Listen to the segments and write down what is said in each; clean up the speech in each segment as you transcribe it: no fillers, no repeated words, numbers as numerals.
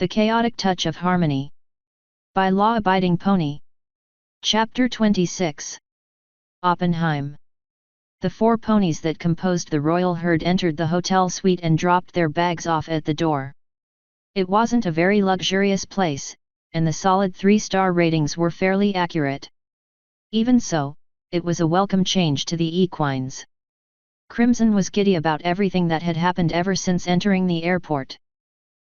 The Chaotic Touch of Harmony. By Law-Abiding Pony. Chapter 26. Oppenheim. The 4 ponies that composed the royal herd entered the hotel suite and dropped their bags off at the door. It wasn't a very luxurious place, and the solid 3-star ratings were fairly accurate. Even so, it was a welcome change to the equines. Crimson was giddy about everything that had happened ever since entering the airport.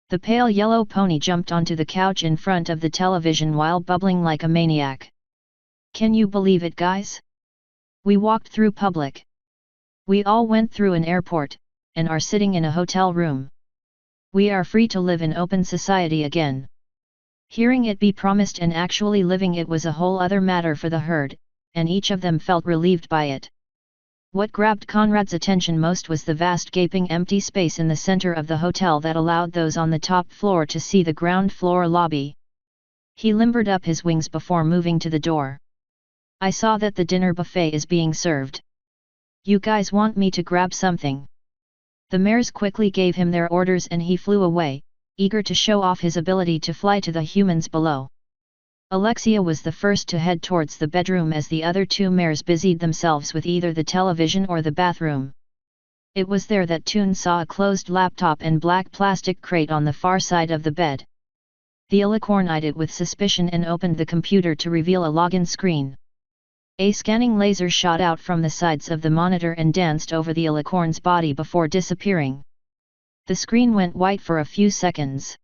The pale yellow pony jumped onto the couch in front of the television while bubbling like a maniac. "Can you believe it, guys? We walked through public. We all went through an airport, and are sitting in a hotel room. We are free to live in open society again." Hearing it be promised and actually living it was a whole other matter for the herd, and each of them felt relieved by it. What grabbed Conrad's attention most was the vast gaping empty space in the center of the hotel that allowed those on the top floor to see the ground floor lobby. He limbered up his wings before moving to the door. "I saw that the dinner buffet is being served. You guys want me to grab something?" The mares quickly gave him their orders and he flew away, eager to show off his ability to fly to the humans below. Alexia was the first to head towards the bedroom as the other 2 mares busied themselves with either the television or the bathroom. It was there that Toon saw a closed laptop and black plastic crate on the far side of the bed. The alicorn eyed it with suspicion and opened the computer to reveal a login screen. A scanning laser shot out from the sides of the monitor and danced over the alicorn's body before disappearing. The screen went white for a few seconds.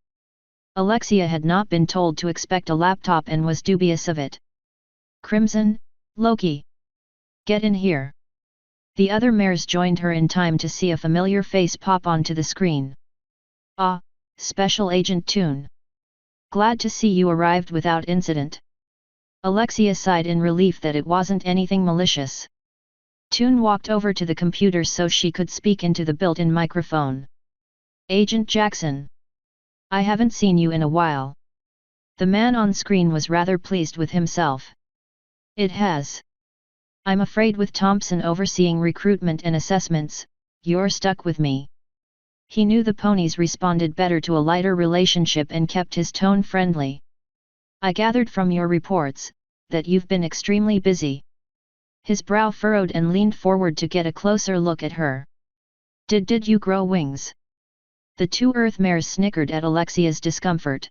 Alexia had not been told to expect a laptop and was dubious of it. "Crimson, Loki! Get in here!" The other mares joined her in time to see a familiar face pop onto the screen. "Ah, Special Agent Toon. Glad to see you arrived without incident." Alexia sighed in relief that it wasn't anything malicious. Toon walked over to the computer so she could speak into the built-in microphone. "Agent Jackson. I haven't seen you in a while." The man on screen was rather pleased with himself. "It has. I'm afraid with Thompson overseeing recruitment and assessments, you're stuck with me." He knew the ponies responded better to a lighter relationship and kept his tone friendly. "I gathered from your reports that you've been extremely busy." His brow furrowed and leaned forward to get a closer look at her. Did you grow wings?" The 2 Earth mares snickered at Alexia's discomfort.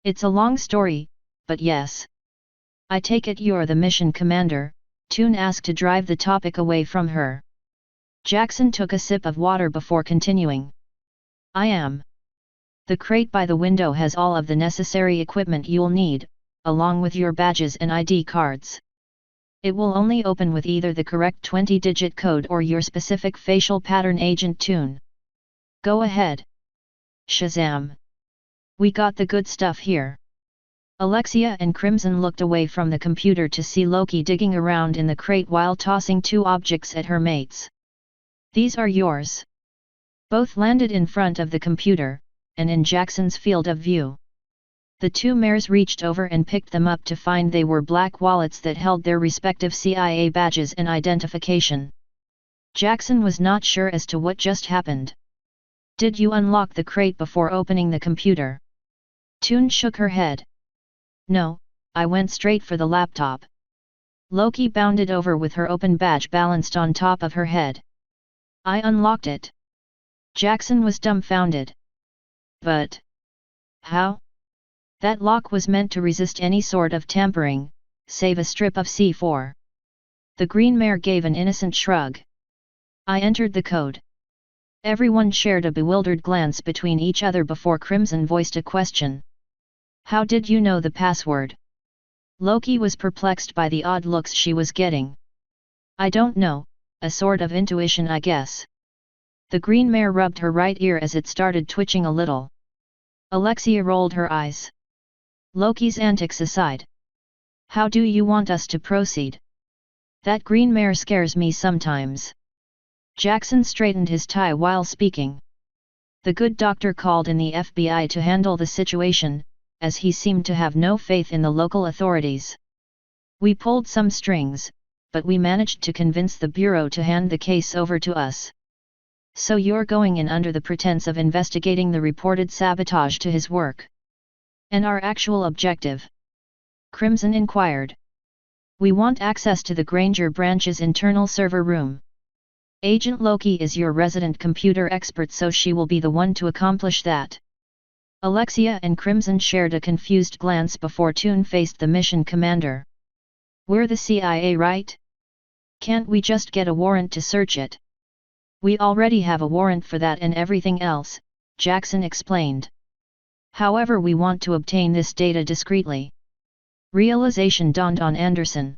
"It's a long story, but yes. I take it you're the mission commander," Toon asked to drive the topic away from her. Jackson took a sip of water before continuing. "I am. The crate by the window has all of the necessary equipment you'll need, along with your badges and ID cards. It will only open with either the correct 20-digit code or your specific facial pattern, Agent Toon. Go ahead. Shazam! We got the good stuff here." Alexia and Crimson looked away from the computer to see Loki digging around in the crate while tossing 2 objects at her mates. "These are yours." Both landed in front of the computer, and in Jackson's field of view. The 2 mares reached over and picked them up to find they were black wallets that held their respective CIA badges and identification. Jackson was not sure as to what just happened. "Did you unlock the crate before opening the computer?" Toon shook her head. "No, I went straight for the laptop." Loki bounded over with her open badge balanced on top of her head. "I unlocked it." Jackson was dumbfounded. "But how?" "That lock was meant to resist any sort of tampering, save a strip of C4. The green mare gave an innocent shrug. "I entered the code." Everyone shared a bewildered glance between each other before Crimson voiced a question. "How did you know the password?" Loki was perplexed by the odd looks she was getting. "I don't know, a sort of intuition, I guess." The green mare rubbed her right ear as it started twitching a little. Alexia rolled her eyes. Loki's antics aside. "How do you want us to proceed?" "That green mare scares me sometimes." Jackson straightened his tie while speaking. The good doctor called in the FBI to handle the situation, as he seemed to have no faith in the local authorities. "We pulled some strings, but we managed to convince the Bureau to hand the case over to us." So you're going in under the pretense of investigating the reported sabotage to his work. And our actual objective? Crimson inquired. We want access to the Granger branch's internal server room. Agent Loki is your resident computer expert, so she will be the one to accomplish that. Alexia and Crimson shared a confused glance before Toon faced the mission commander. We're the CIA, right? Can't we just get a warrant to search it? We already have a warrant for that and everything else, Jackson explained. However, we want to obtain this data discreetly. Realization dawned on Anderson.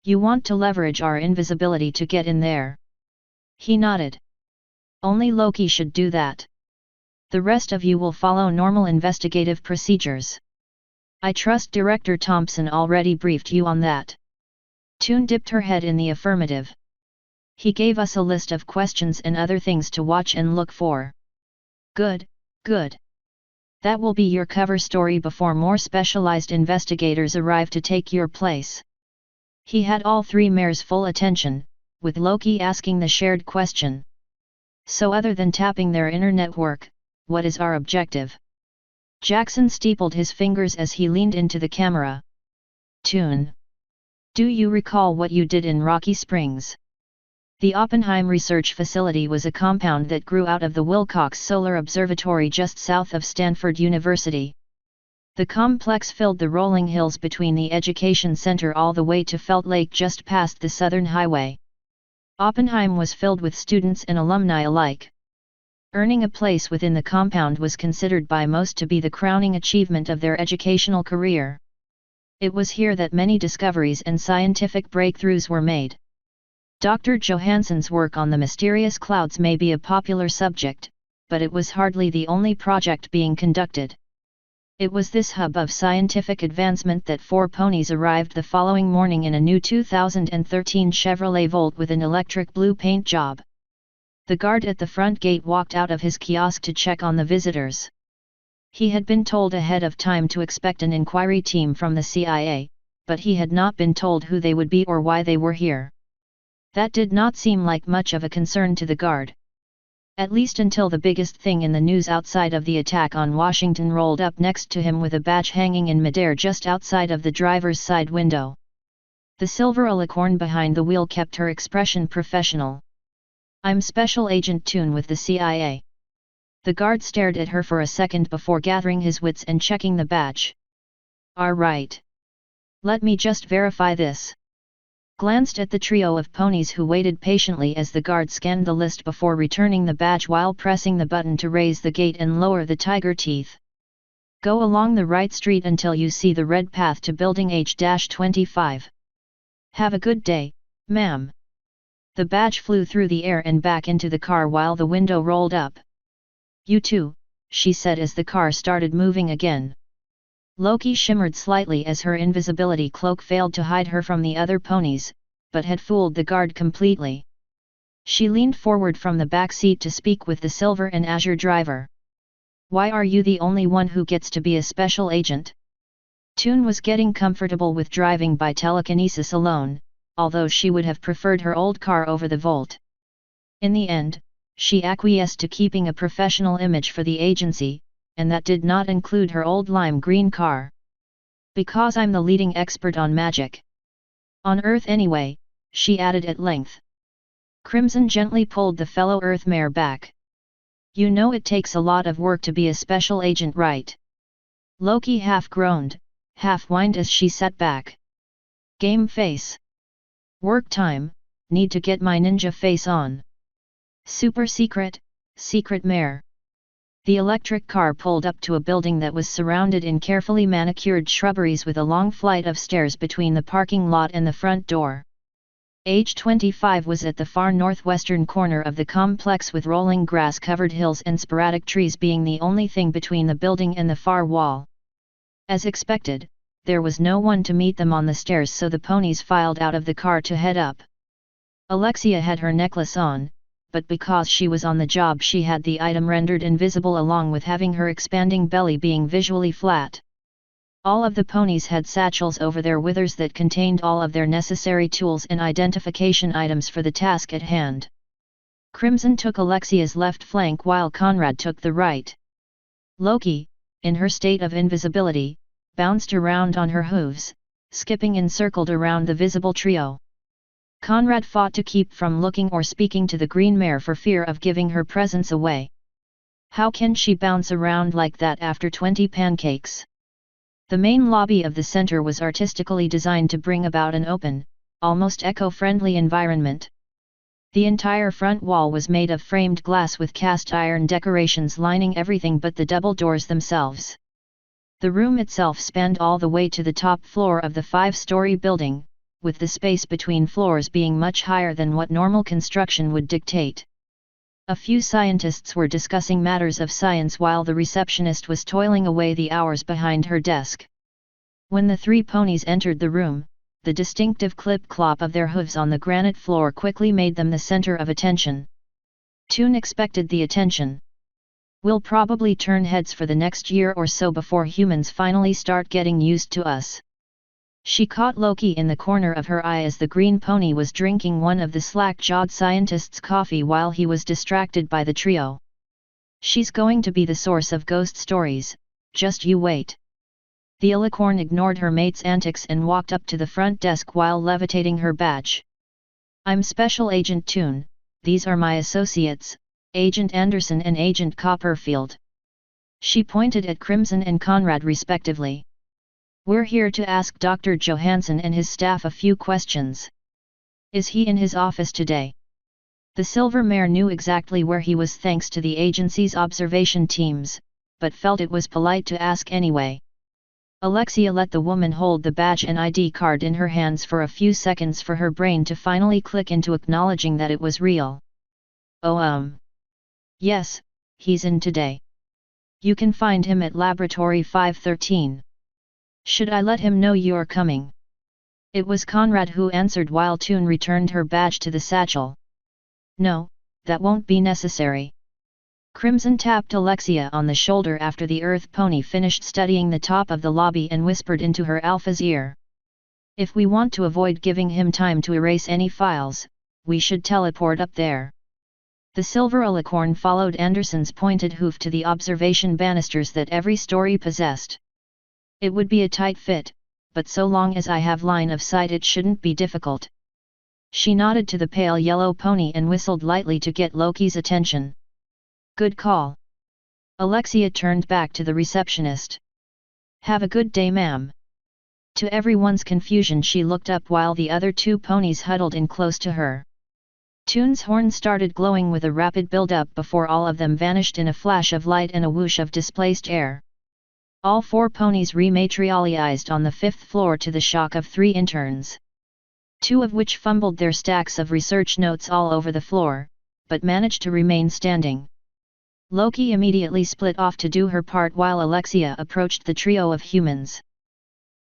You want to leverage our invisibility to get in there? He nodded. Only Loki should do that. The rest of you will follow normal investigative procedures. I trust Director Thompson already briefed you on that. Toon dipped her head in the affirmative. He gave us a list of questions and other things to watch and look for. Good, good. That will be your cover story before more specialized investigators arrive to take your place. He had all three mares' full attention, with Loki asking the shared question. So other than tapping their inner network, what is our objective? Jackson steepled his fingers as he leaned into the camera. Toon. Do you recall what you did in Rocky Springs? The Oppenheim Research Facility was a compound that grew out of the Wilcox Solar Observatory just south of Stanford University. The complex filled the rolling hills between the Education Center all the way to Felt Lake just past the Southern Highway. Oppenheim was filled with students and alumni alike. Earning a place within the compound was considered by most to be the crowning achievement of their educational career. It was here that many discoveries and scientific breakthroughs were made. Dr. Johansson's work on the mysterious clouds may be a popular subject, but it was hardly the only project being conducted. It was this hub of scientific advancement that four ponies arrived the following morning in a new 2013 Chevrolet Volt with an electric blue paint job. The guard at the front gate walked out of his kiosk to check on the visitors. He had been told ahead of time to expect an inquiry team from the CIA, but he had not been told who they would be or why they were here. That did not seem like much of a concern to the guard. At least until the biggest thing in the news outside of the attack on Washington rolled up next to him with a badge hanging in midair just outside of the driver's side window. The silver alicorn behind the wheel kept her expression professional. I'm Special Agent Toon with the CIA. The guard stared at her for a second before gathering his wits and checking the badge. All right. Let me just verify this. Glanced at the trio of ponies who waited patiently as the guard scanned the list before returning the badge while pressing the button to raise the gate and lower the tiger teeth. Go along the right street until you see the red path to Building H-25. Have a good day, ma'am. The badge flew through the air and back into the car while the window rolled up. You too, she said as the car started moving again. Loki shimmered slightly as her invisibility cloak failed to hide her from the other ponies, but had fooled the guard completely. She leaned forward from the back seat to speak with the silver and azure driver. Why are you the only one who gets to be a special agent? Toon was getting comfortable with driving by telekinesis alone, although she would have preferred her old car over the Volt. In the end, she acquiesced to keeping a professional image for the agency, and that did not include her old lime green car. Because I'm the leading expert on magic. On Earth anyway, she added at length. Crimson gently pulled the fellow Earth mare back. You know it takes a lot of work to be a special agent, right? Loki half groaned, half whined as she sat back. Game face. Work time, need to get my ninja face on. Super secret, secret mare. The electric car pulled up to a building that was surrounded in carefully manicured shrubberies with a long flight of stairs between the parking lot and the front door. H-25 was at the far northwestern corner of the complex, with rolling grass-covered hills and sporadic trees being the only thing between the building and the far wall. As expected, there was no one to meet them on the stairs, so the ponies filed out of the car to head up. Alexia had her necklace on, but because she was on the job she had the item rendered invisible, along with having her expanding belly being visually flat. All of the ponies had satchels over their withers that contained all of their necessary tools and identification items for the task at hand. Crimson took Alexia's left flank while Conrad took the right. Loki, in her state of invisibility, bounced around on her hooves, skipping and circled around the visible trio. Conrad fought to keep from looking or speaking to the green mare for fear of giving her presence away. How can she bounce around like that after 20 pancakes? The main lobby of the center was artistically designed to bring about an open, almost eco-friendly environment. The entire front wall was made of framed glass with cast iron decorations lining everything but the double doors themselves. The room itself spanned all the way to the top floor of the 5-story building, with the space between floors being much higher than what normal construction would dictate. A few scientists were discussing matters of science while the receptionist was toiling away the hours behind her desk. When the 3 ponies entered the room, the distinctive clip-clop of their hooves on the granite floor quickly made them the center of attention. Toon expected the attention. We'll probably turn heads for the next year or so before humans finally start getting used to us. She caught Loki in the corner of her eye as the green pony was drinking one of the slack-jawed scientist's coffee while he was distracted by the trio. She's going to be the source of ghost stories, just you wait. The alicorn ignored her mate's antics and walked up to the front desk while levitating her badge. I'm Special Agent Toon, these are my associates, Agent Anderson and Agent Copperfield. She pointed at Crimson and Conrad respectively. We're here to ask Dr. Johansson and his staff a few questions. Is he in his office today? The Silver Mare knew exactly where he was thanks to the agency's observation teams, but felt it was polite to ask anyway. Alexia let the woman hold the badge and ID card in her hands for a few seconds for her brain to finally click into acknowledging that it was real. Oh yes, he's in today. You can find him at Laboratory 513. Should I let him know you're coming? It was Conrad who answered while Toon returned her badge to the satchel. No, that won't be necessary. Crimson tapped Alexia on the shoulder after the Earth pony finished studying the top of the lobby and whispered into her alpha's ear. If we want to avoid giving him time to erase any files, we should teleport up there. The silver alicorn followed Anderson's pointed hoof to the observation banisters that every story possessed. It would be a tight fit, but so long as I have line of sight it shouldn't be difficult. She nodded to the pale yellow pony and whistled lightly to get Loki's attention. Good call. Alexia turned back to the receptionist. Have a good day, ma'am. To everyone's confusion she looked up while the other 2 ponies huddled in close to her. Toon's horn started glowing with a rapid build-up before all of them vanished in a flash of light and a whoosh of displaced air. All 4 ponies rematerialized on the 5th floor to the shock of 3 interns. 2 of which fumbled their stacks of research notes all over the floor, but managed to remain standing. Loki immediately split off to do her part while Alexia approached the trio of humans.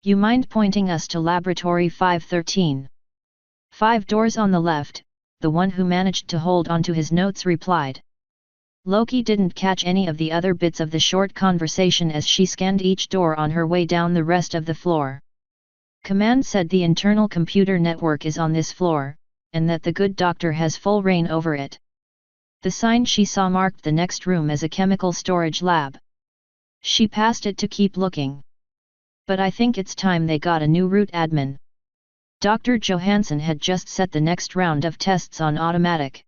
You mind pointing us to Laboratory 513? 5 doors on the left, the one who managed to hold onto his notes replied. Loki didn't catch any of the other bits of the short conversation as she scanned each door on her way down the rest of the floor. Command said the internal computer network is on this floor, and that the good doctor has full reign over it. The sign she saw marked the next room as a chemical storage lab. She passed it to keep looking. But I think it's time they got a new root admin. Dr. Johansson had just set the next round of tests on automatic.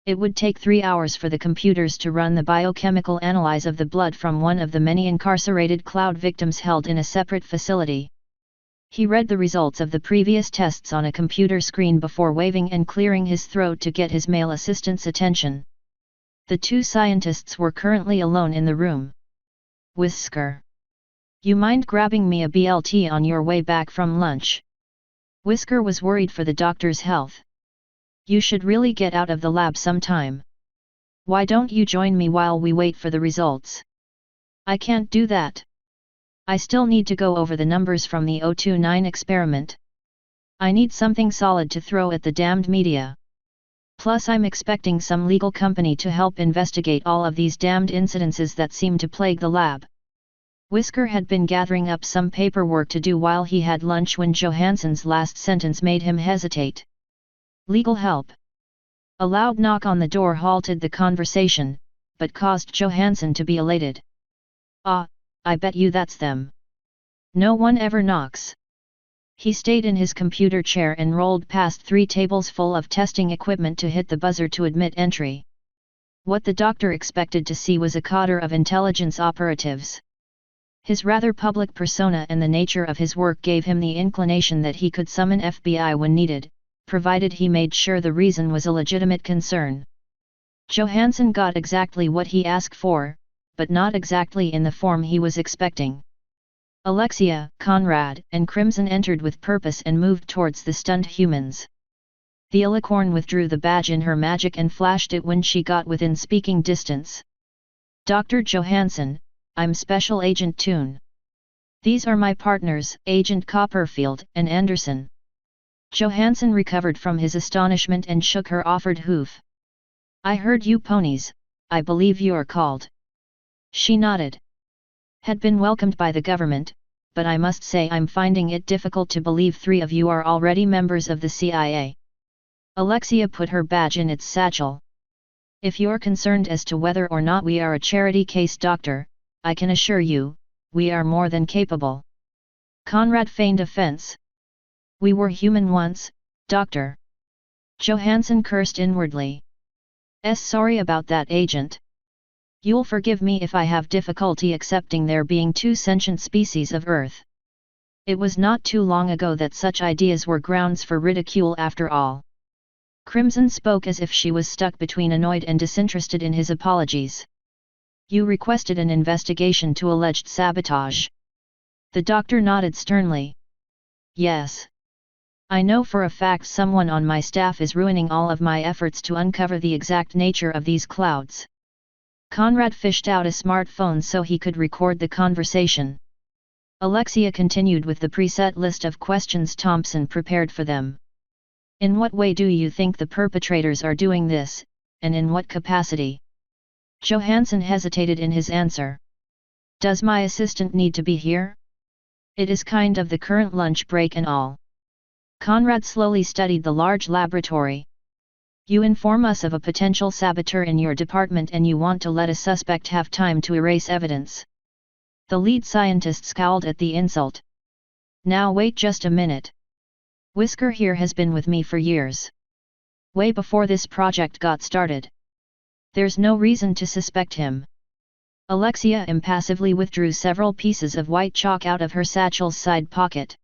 It would take 3 hours for the computers to run the biochemical analyze of the blood from one of the many incarcerated cloud victims held in a separate facility. He read the results of the previous tests on a computer screen before waving and clearing his throat to get his male assistant's attention. The 2 scientists were currently alone in the room. Whisker. You mind grabbing me a BLT on your way back from lunch? Whisker was worried for the doctor's health. You should really get out of the lab sometime. Why don't you join me while we wait for the results? I can't do that. I still need to go over the numbers from the 029 experiment. I need something solid to throw at the damned media. Plus I'm expecting some legal company to help investigate all of these damned incidences that seem to plague the lab. Whisker had been gathering up some paperwork to do while he had lunch when Johansson's last sentence made him hesitate. Legal help. A loud knock on the door halted the conversation, but caused Johansson to be elated. "Ah, I bet you that's them. No one ever knocks." He stayed in his computer chair and rolled past 3 tables full of testing equipment to hit the buzzer to admit entry. What the doctor expected to see was a cadre of intelligence operatives. His rather public persona and the nature of his work gave him the inclination that he could summon FBI when needed, provided he made sure the reason was a legitimate concern. Johansson got exactly what he asked for, but not exactly in the form he was expecting. Alexia, Conrad, and Crimson entered with purpose and moved towards the stunned humans. The alicorn withdrew the badge in her magic and flashed it when she got within speaking distance. "Dr. Johansson, I'm Special Agent Toon. These are my partners, Agent Copperfield and Anderson." Johansson recovered from his astonishment and shook her offered hoof. "I heard you ponies, I believe you're called." She nodded. "Had been welcomed by the government, but I must say I'm finding it difficult to believe 3 of you are already members of the CIA." Alexia put her badge in its satchel. "If you're concerned as to whether or not we are a charity case, doctor, I can assure you, we are more than capable." Conrad feigned offense. "We were human once, doctor." Johansson cursed inwardly. Sorry about that, Agent. You'll forgive me if I have difficulty accepting there being 2 sentient species of Earth. It was not too long ago that such ideas were grounds for ridicule after all." Crimson spoke as if she was stuck between annoyed and disinterested in his apologies. "You requested an investigation to alleged sabotage." The doctor nodded sternly. "Yes. I know for a fact someone on my staff is ruining all of my efforts to uncover the exact nature of these clouds." Conrad fished out a smartphone so he could record the conversation. Alexia continued with the preset list of questions Thompson prepared for them. "In what way do you think the perpetrators are doing this, and in what capacity?" Johansson hesitated in his answer. "Does my assistant need to be here? It is kind of the current lunch break and all." Conrad slowly studied the large laboratory. "You inform us of a potential saboteur in your department and you want to let a suspect have time to erase evidence." The lead scientist scowled at the insult. "Now wait just a minute. Whisker here has been with me for years. Way before this project got started. There's no reason to suspect him." Alexia impassively withdrew several pieces of white chalk out of her satchel's side pocket.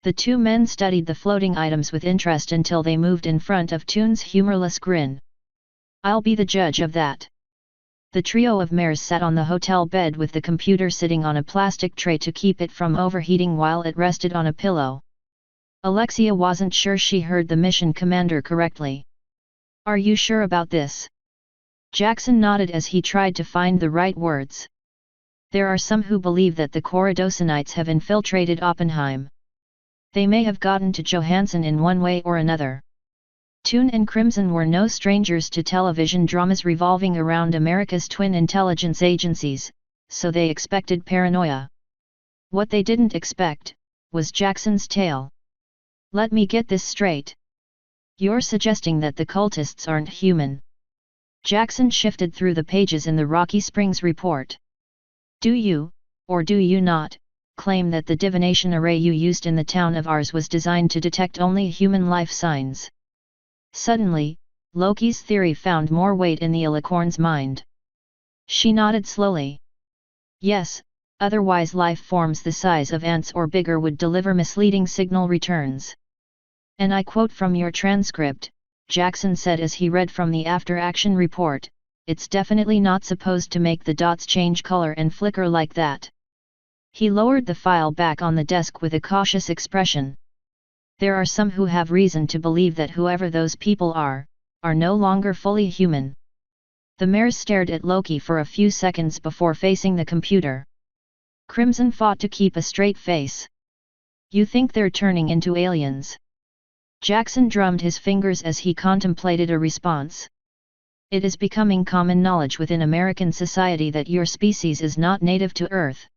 The 2 men studied the floating items with interest until they moved in front of Toon's humorless grin. "I'll be the judge of that." The trio of mares sat on the hotel bed with the computer sitting on a plastic tray to keep it from overheating while it rested on a pillow. Alexia wasn't sure she heard the mission commander correctly. "Are you sure about this?" Jackson nodded as he tried to find the right words. "There are some who believe that the Corridosanites have infiltrated Oppenheim. They may have gotten to Johansson in one way or another." Toon and Crimson were no strangers to television dramas revolving around America's twin intelligence agencies, so they expected paranoia. What they didn't expect was Jackson's tale. "Let me get this straight. You're suggesting that the cultists aren't human?" Jackson shifted through the pages in the Rocky Springs report. "Do you, or do you not, claim that the divination array you used in the town of ours was designed to detect only human life signs?" Suddenly, Loki's theory found more weight in the alicorn's mind. She nodded slowly. "Yes, otherwise life forms the size of ants or bigger would deliver misleading signal returns." "And I quote from your transcript," Jackson said as he read from the after-action report, "it's definitely not supposed to make the dots change color and flicker like that." He lowered the file back on the desk with a cautious expression. "There are some who have reason to believe that whoever those people are no longer fully human." The mares stared at Loki for a few seconds before facing the computer. Crimson fought to keep a straight face. "You think they're turning into aliens?" Jackson drummed his fingers as he contemplated a response. "It is becoming common knowledge within American society that your species is not native to Earth.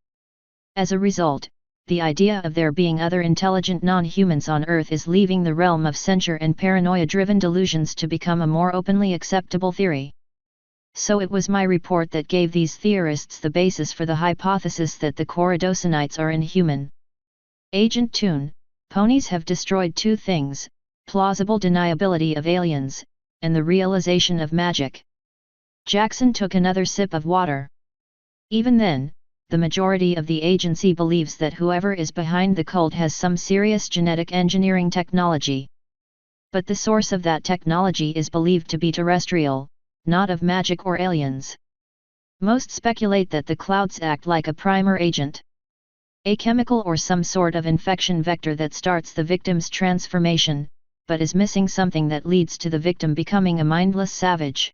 As a result, the idea of there being other intelligent non-humans on Earth is leaving the realm of censure and paranoia-driven delusions to become a more openly acceptable theory. So it was my report that gave these theorists the basis for the hypothesis that the Corridosanites are inhuman. Agent Toon, ponies have destroyed two things: plausible deniability of aliens, and the realization of magic. Jackson took another sip of water. Even then, the majority of the agency believes that whoever is behind the cult has some serious genetic engineering technology. But the source of that technology is believed to be terrestrial, not of magic or aliens. Most speculate that the clouds act like a primer agent. A chemical or some sort of infection vector that starts the victim's transformation, but is missing something that leads to the victim becoming a mindless savage.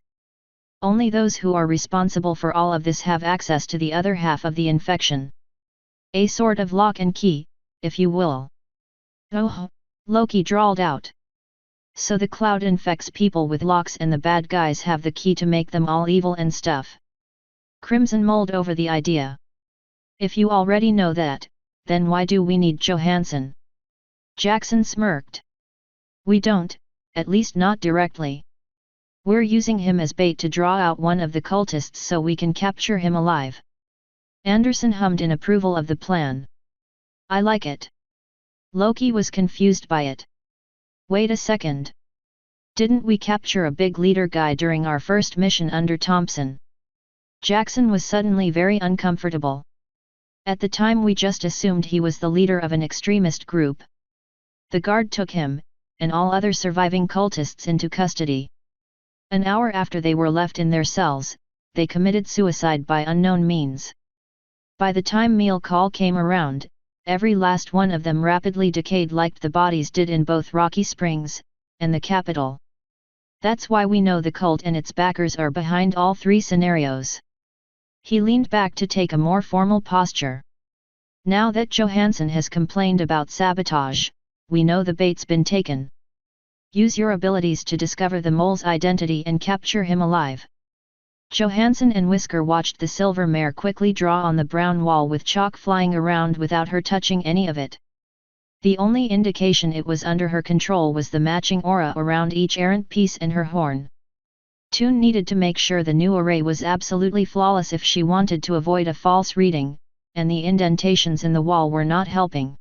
Only those who are responsible for all of this have access to the other half of the infection. A sort of lock and key, if you will. Oh, Loki drawled out. So the cloud infects people with locks and the bad guys have the key to make them all evil and stuff. Crimson mulled over the idea. If you already know that, then why do we need Johansson? Jackson smirked. We don't, at least not directly. We're using him as bait to draw out one of the cultists so we can capture him alive. Anderson hummed in approval of the plan. I like it. Loki was confused by it. Wait a second. Didn't we capture a big leader guy during our first mission under Thompson? Jackson was suddenly very uncomfortable. At the time we just assumed he was the leader of an extremist group. The guard took him, and all other surviving cultists into custody. An hour after they were left in their cells, they committed suicide by unknown means. By the time meal call came around, every last one of them rapidly decayed like the bodies did in both Rocky Springs and the Capitol. That's why we know the cult and its backers are behind all three scenarios. He leaned back to take a more formal posture. Now that Johansson has complained about sabotage, we know the bait's been taken. Use your abilities to discover the mole's identity and capture him alive. Johansson and Whisker watched the silver mare quickly draw on the brown wall with chalk flying around without her touching any of it. The only indication it was under her control was the matching aura around each errant piece and her horn. Toon needed to make sure the new array was absolutely flawless if she wanted to avoid a false reading, and the indentations in the wall were not helping.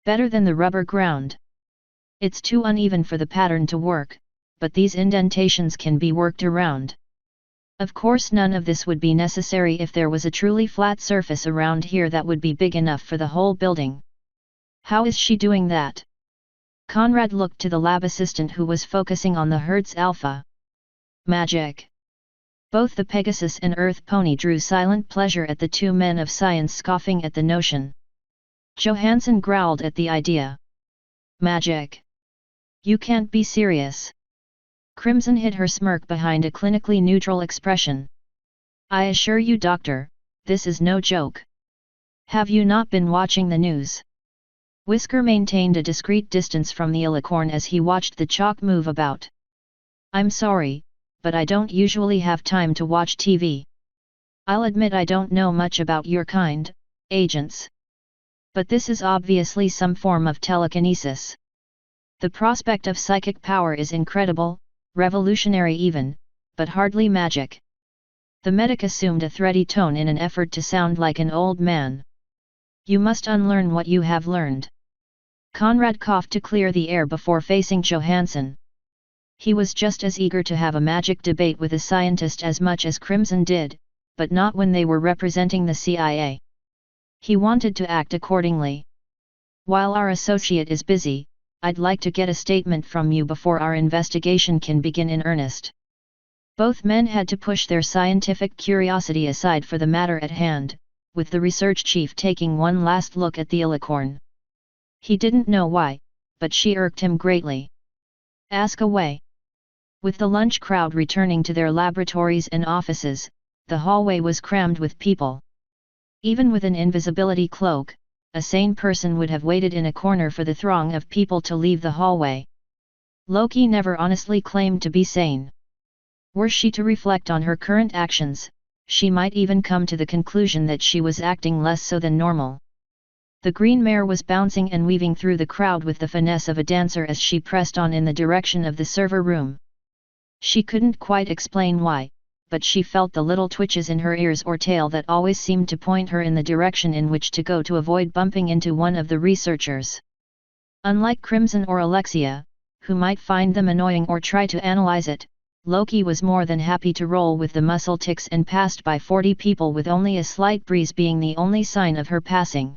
Better than the rubber ground. It's too uneven for the pattern to work, but these indentations can be worked around. Of course none of this would be necessary if there was a truly flat surface around here that would be big enough for the whole building. How is she doing that? Conrad looked to the lab assistant who was focusing on the Hertz Alpha. Magic. Both the Pegasus and Earth Pony drew silent pleasure at the two men of science scoffing at the notion. Johansson growled at the idea. Magic. You can't be serious. Crimson hid her smirk behind a clinically neutral expression. I assure you, Doctor, this is no joke. Have you not been watching the news? Whisker maintained a discreet distance from the alicorn as he watched the chalk move about. I'm sorry, but I don't usually have time to watch TV. I'll admit I don't know much about your kind, agents. But this is obviously some form of telekinesis. The prospect of psychic power is incredible, revolutionary even, but hardly magic. The medic assumed a thready tone in an effort to sound like an old man. You must unlearn what you have learned. Conrad coughed to clear the air before facing Johansson. He was just as eager to have a magic debate with a scientist as much as Crimson did, but not when they were representing the CIA. He wanted to act accordingly. While our associate is busy, I'd like to get a statement from you before our investigation can begin in earnest. Both men had to push their scientific curiosity aside for the matter at hand, with the research chief taking one last look at the alicorn. He didn't know why, but she irked him greatly. Ask away. With the lunch crowd returning to their laboratories and offices, the hallway was crammed with people. Even with an invisibility cloak, a sane person would have waited in a corner for the throng of people to leave the hallway. Loki never honestly claimed to be sane. Were she to reflect on her current actions, she might even come to the conclusion that she was acting less so than normal. The green mare was bouncing and weaving through the crowd with the finesse of a dancer as she pressed on in the direction of the server room. She couldn't quite explain why, but she felt the little twitches in her ears or tail that always seemed to point her in the direction in which to go to avoid bumping into one of the researchers. Unlike Crimson or Alexia, who might find them annoying or try to analyze it, Loki was more than happy to roll with the muscle ticks and passed by 40 people with only a slight breeze being the only sign of her passing.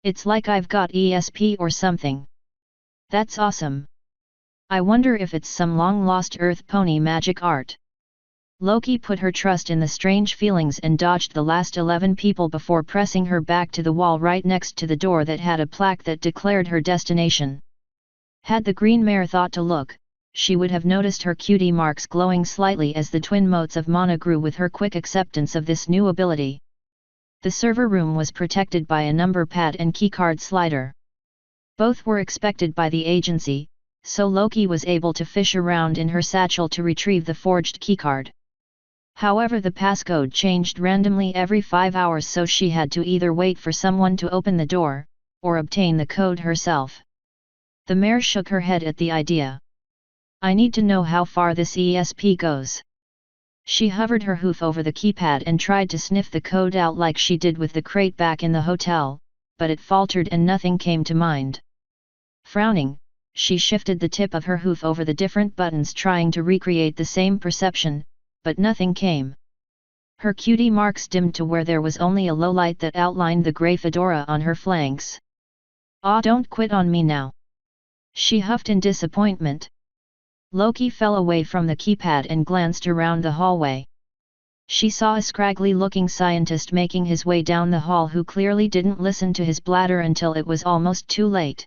It's like I've got ESP or something. That's awesome. I wonder if it's some long-lost Earth pony magic art. Loki put her trust in the strange feelings and dodged the last 11 people before pressing her back to the wall right next to the door that had a plaque that declared her destination. Had the green mare thought to look, she would have noticed her cutie marks glowing slightly as the twin motes of mana grew with her quick acceptance of this new ability. The server room was protected by a number pad and keycard slider. Both were expected by the agency, so Loki was able to fish around in her satchel to retrieve the forged keycard. However, the passcode changed randomly every 5 hours, so she had to either wait for someone to open the door, or obtain the code herself. The mare shook her head at the idea. I need to know how far this ESP goes. She hovered her hoof over the keypad and tried to sniff the code out like she did with the crate back in the hotel, but it faltered and nothing came to mind. Frowning, she shifted the tip of her hoof over the different buttons trying to recreate the same perception, but nothing came. Her cutie marks dimmed to where there was only a low light that outlined the grey fedora on her flanks. "Ah, don't quit on me now," she huffed in disappointment. Loki fell away from the keypad and glanced around the hallway. She saw a scraggly-looking scientist making his way down the hall who clearly didn't listen to his bladder until it was almost too late.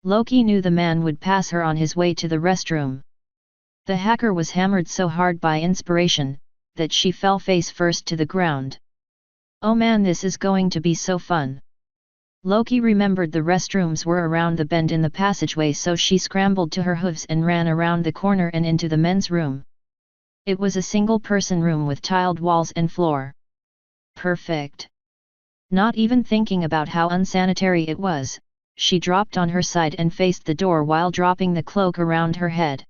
Loki knew the man would pass her on his way to the restroom. The hacker was hammered so hard by inspiration, that she fell face first to the ground. Oh man, this is going to be so fun. Loki remembered the restrooms were around the bend in the passageway, so she scrambled to her hooves and ran around the corner and into the men's room. It was a single-person room with tiled walls and floor. Perfect. Not even thinking about how unsanitary it was, she dropped on her side and faced the door while dropping the cloak around her head.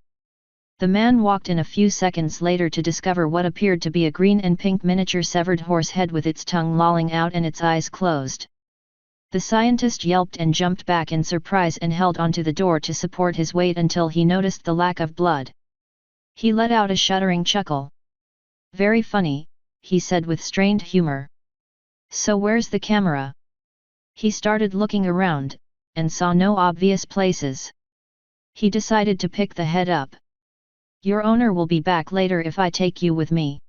The man walked in a few seconds later to discover what appeared to be a green and pink miniature severed horse head with its tongue lolling out and its eyes closed. The scientist yelped and jumped back in surprise and held onto the door to support his weight until he noticed the lack of blood. He let out a shuddering chuckle. "Very funny," he said with strained humor. "So where's the camera?" He started looking around, and saw no obvious places. He decided to pick the head up. "Your owner will be back later if I take you with me."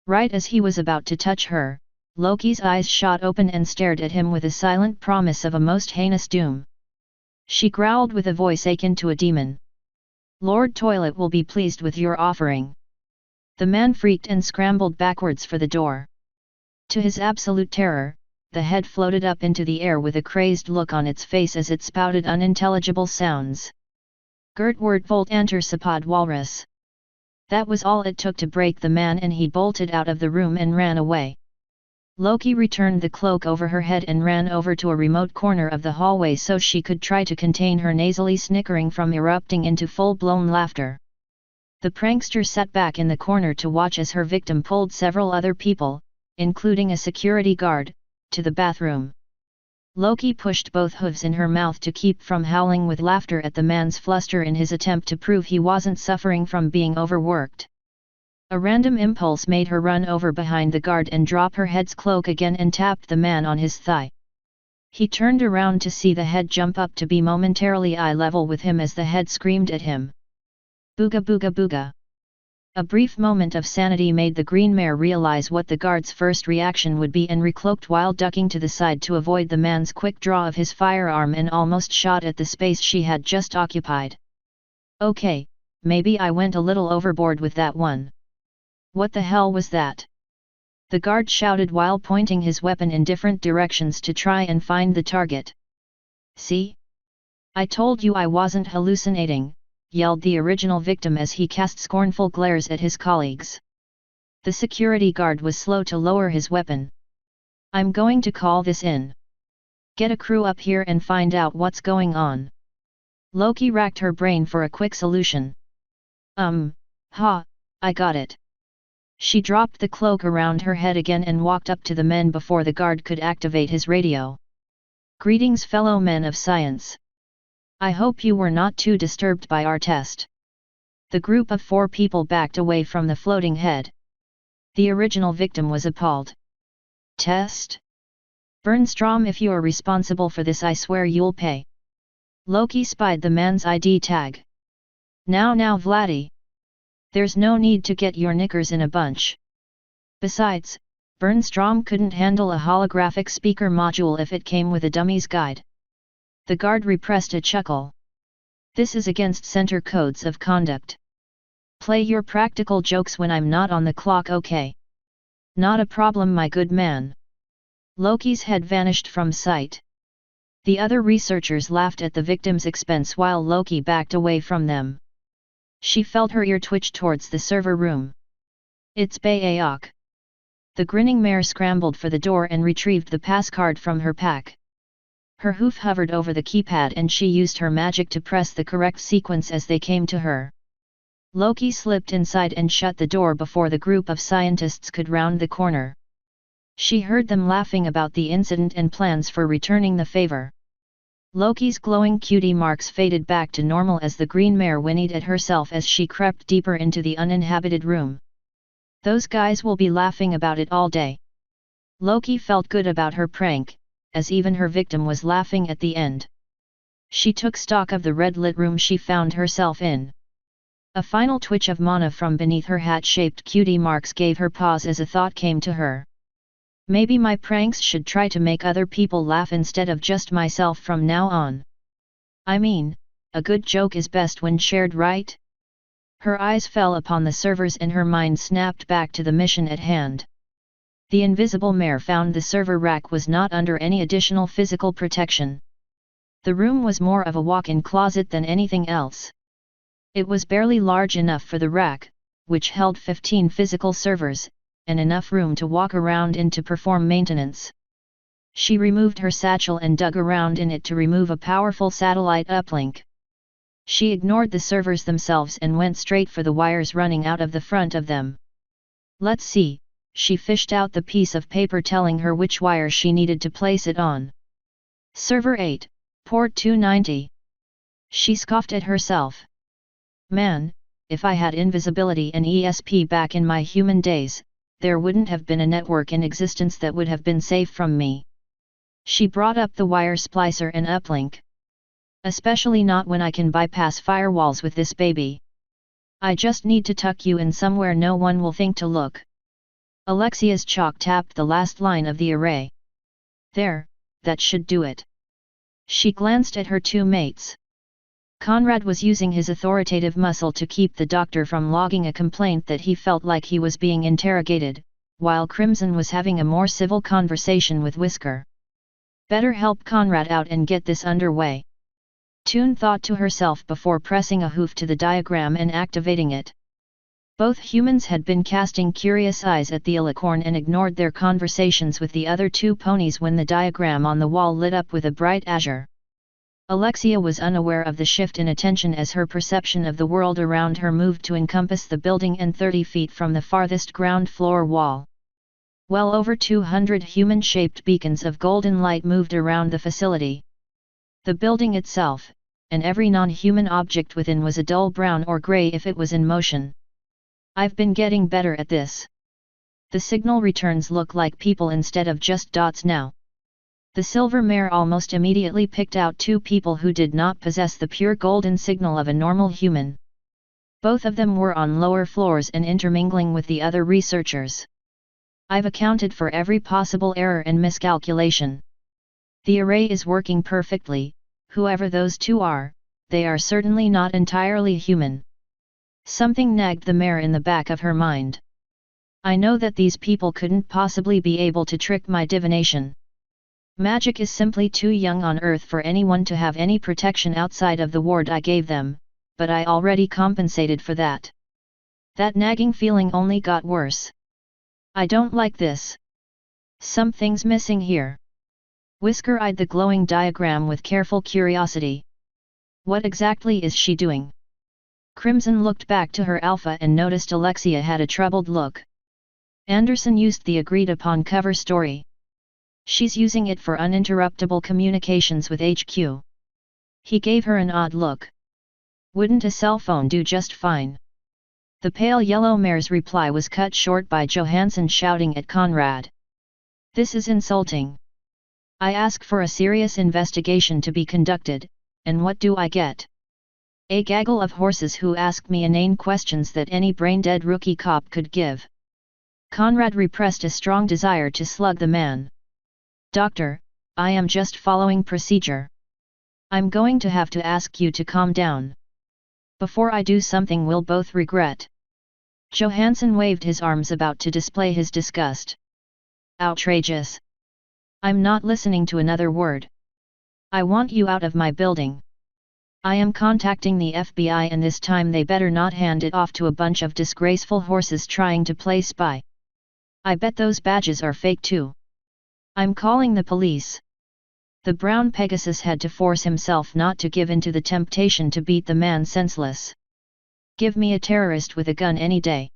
Right as he was about to touch her, Loki's eyes shot open and stared at him with a silent promise of a most heinous doom. She growled with a voice akin to a demon. "Lord Toilet will be pleased with your offering." The man freaked and scrambled backwards for the door. To his absolute terror, the head floated up into the air with a crazed look on its face as it spouted unintelligible sounds. "Gert word volt enter sapod walrus." That was all it took to break the man, and he bolted out of the room and ran away. Loki returned the cloak over her head and ran over to a remote corner of the hallway so she could try to contain her nasally snickering from erupting into full-blown laughter. The prankster sat back in the corner to watch as her victim pulled several other people, including a security guard, to the bathroom. Loki pushed both hooves in her mouth to keep from howling with laughter at the man's fluster in his attempt to prove he wasn't suffering from being overworked. A random impulse made her run over behind the guard and drop her head's cloak again and tapped the man on his thigh. He turned around to see the head jump up to be momentarily eye level with him as the head screamed at him. "Booga booga booga." A brief moment of sanity made the green mare realize what the guard's first reaction would be and recloaked while ducking to the side to avoid the man's quick draw of his firearm and almost shot at the space she had just occupied. "Okay, maybe I went a little overboard with that one." "What the hell was that?" the guard shouted while pointing his weapon in different directions to try and find the target. "See? I told you I wasn't hallucinating," yelled the original victim as he cast scornful glares at his colleagues. The security guard was slow to lower his weapon. "I'm going to call this in." Get a crew up here and find out what's going on. Loki racked her brain for a quick solution. I got it. She dropped the cloak around her head again and walked up to the men before the guard could activate his radio. Greetings, fellow men of science. I hope you were not too disturbed by our test. The group of 4 people backed away from the floating head. The original victim was appalled. Test? Bernstrom, if you are responsible for this, I swear you'll pay. Loki spied the man's ID tag. Now Vladdy. There's no need to get your knickers in a bunch. Besides, Bernstrom couldn't handle a holographic speaker module if it came with a dummy's guide. The guard repressed a chuckle. This is against center codes of conduct. Play your practical jokes when I'm not on the clock, okay? Not a problem, my good man. Loki's head vanished from sight. The other researchers laughed at the victim's expense while Loki backed away from them. She felt her ear twitch towards the server room. It's Bayayok. The grinning mare scrambled for the door and retrieved the pass card from her pack. Her hoof hovered over the keypad and she used her magic to press the correct sequence as they came to her. Loki slipped inside and shut the door before the group of scientists could round the corner. She heard them laughing about the incident and plans for returning the favor. Loki's glowing cutie marks faded back to normal as the green mare whinnied at herself as she crept deeper into the uninhabited room. Those guys will be laughing about it all day. Loki felt good about her prank, as even her victim was laughing at the end. She took stock of the red-lit room she found herself in. A final twitch of mana from beneath her hat-shaped cutie marks gave her pause as a thought came to her. Maybe my pranks should try to make other people laugh instead of just myself from now on. I mean, a good joke is best when shared, right? Her eyes fell upon the servers and her mind snapped back to the mission at hand. The invisible mare found the server rack was not under any additional physical protection. The room was more of a walk-in closet than anything else. It was barely large enough for the rack, which held 15 physical servers, and enough room to walk around in to perform maintenance. She removed her satchel and dug around in it to remove a powerful satellite uplink. She ignored the servers themselves and went straight for the wires running out of the front of them. Let's see, she fished out the piece of paper telling her which wire she needed to place it on. Server 8, port 290. She scoffed at herself. Man, if I had invisibility and ESP back in my human days, there wouldn't have been a network in existence that would have been safe from me. She brought up the wire splicer and uplink. Especially not when I can bypass firewalls with this baby. I just need to tuck you in somewhere no one will think to look. Alexia's chalk tapped the last line of the array. There, that should do it. She glanced at her 2 mates. Conrad was using his authoritative muscle to keep the doctor from logging a complaint that he felt like he was being interrogated, while Crimson was having a more civil conversation with Whisker. Better help Conrad out and get this underway. Toon thought to herself before pressing a hoof to the diagram and activating it. Both humans had been casting curious eyes at the alicorn and ignored their conversations with the other 2 ponies when the diagram on the wall lit up with a bright azure. Alexia was unaware of the shift in attention as her perception of the world around her moved to encompass the building and 30 feet from the farthest ground floor wall. Well over 200 human-shaped beacons of golden light moved around the facility. The building itself, and every non-human object within was a dull brown or gray if it was in motion. I've been getting better at this. The signal returns look like people instead of just dots now. The silver mare almost immediately picked out 2 people who did not possess the pure golden signal of a normal human. Both of them were on lower floors and intermingling with the other researchers. I've accounted for every possible error and miscalculation. The array is working perfectly, whoever those 2 are, they are certainly not entirely human. Something nagged the mare in the back of her mind. I know that these people couldn't possibly be able to trick my divination. Magic is simply too young on Earth for anyone to have any protection outside of the ward I gave them, but I already compensated for that. That nagging feeling only got worse. I don't like this. Something's missing here. Whisker eyed the glowing diagram with careful curiosity. What exactly is she doing? Crimson looked back to her alpha and noticed Alexia had a troubled look. Anderson used the agreed-upon cover story. She's using it for uninterruptible communications with HQ. He gave her an odd look. Wouldn't a cell phone do just fine? The pale yellow mare's reply was cut short by Johansson shouting at Conrad. This is insulting. I ask for a serious investigation to be conducted, and what do I get? A gaggle of horses who ask me inane questions that any brain-dead rookie cop could give. Conrad repressed a strong desire to slug the man. Doctor, I am just following procedure. I'm going to have to ask you to calm down. Before I do something we'll both regret. Johansson waved his arms about to display his disgust. Outrageous. I'm not listening to another word. I want you out of my building. I am contacting the FBI and this time they better not hand it off to a bunch of disgraceful horses trying to play spy. I bet those badges are fake too. I'm calling the police. The brown Pegasus had to force himself not to give in to the temptation to beat the man senseless. Give me a terrorist with a gun any day.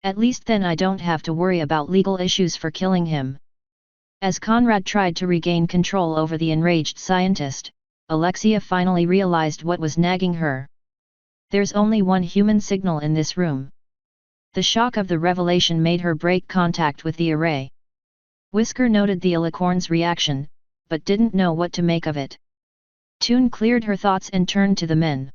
At least then I don't have to worry about legal issues for killing him. As Conrad tried to regain control over the enraged scientist, Alexia finally realized what was nagging her. There's only one human signal in this room. The shock of the revelation made her break contact with the array. Whisker noted the alicorn's reaction, but didn't know what to make of it. Toon cleared her thoughts and turned to the men.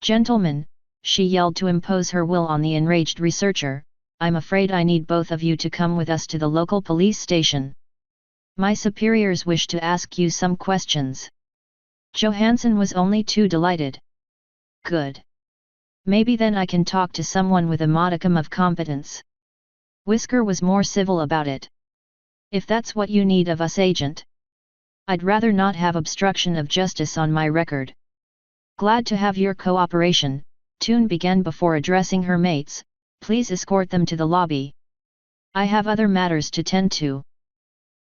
Gentlemen, she yelled to impose her will on the enraged researcher, I'm afraid I need both of you to come with us to the local police station. My superiors wish to ask you some questions. Johansson was only too delighted. Good. Maybe then I can talk to someone with a modicum of competence. Whisker was more civil about it. If that's what you need of us, Agent. I'd rather not have obstruction of justice on my record. Glad to have your cooperation, Toon began before addressing her mates, please escort them to the lobby. I have other matters to tend to.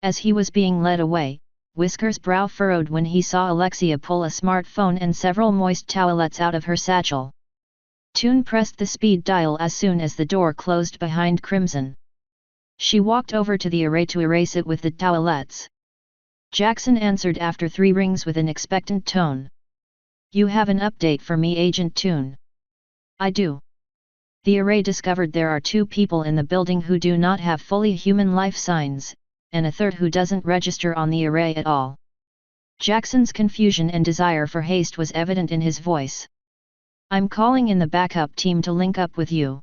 As he was being led away, Whisker's brow furrowed when he saw Alexia pull a smartphone and several moist towelettes out of her satchel. Toon pressed the speed dial as soon as the door closed behind Crimson. She walked over to the array to erase it with the towelettes. Jackson answered after 3 rings with an expectant tone. You have an update for me, Agent Toon? I do. The array discovered there are 2 people in the building who do not have fully human life signs, and a third who doesn't register on the array at all. Jackson's confusion and desire for haste was evident in his voice. I'm calling in the backup team to link up with you.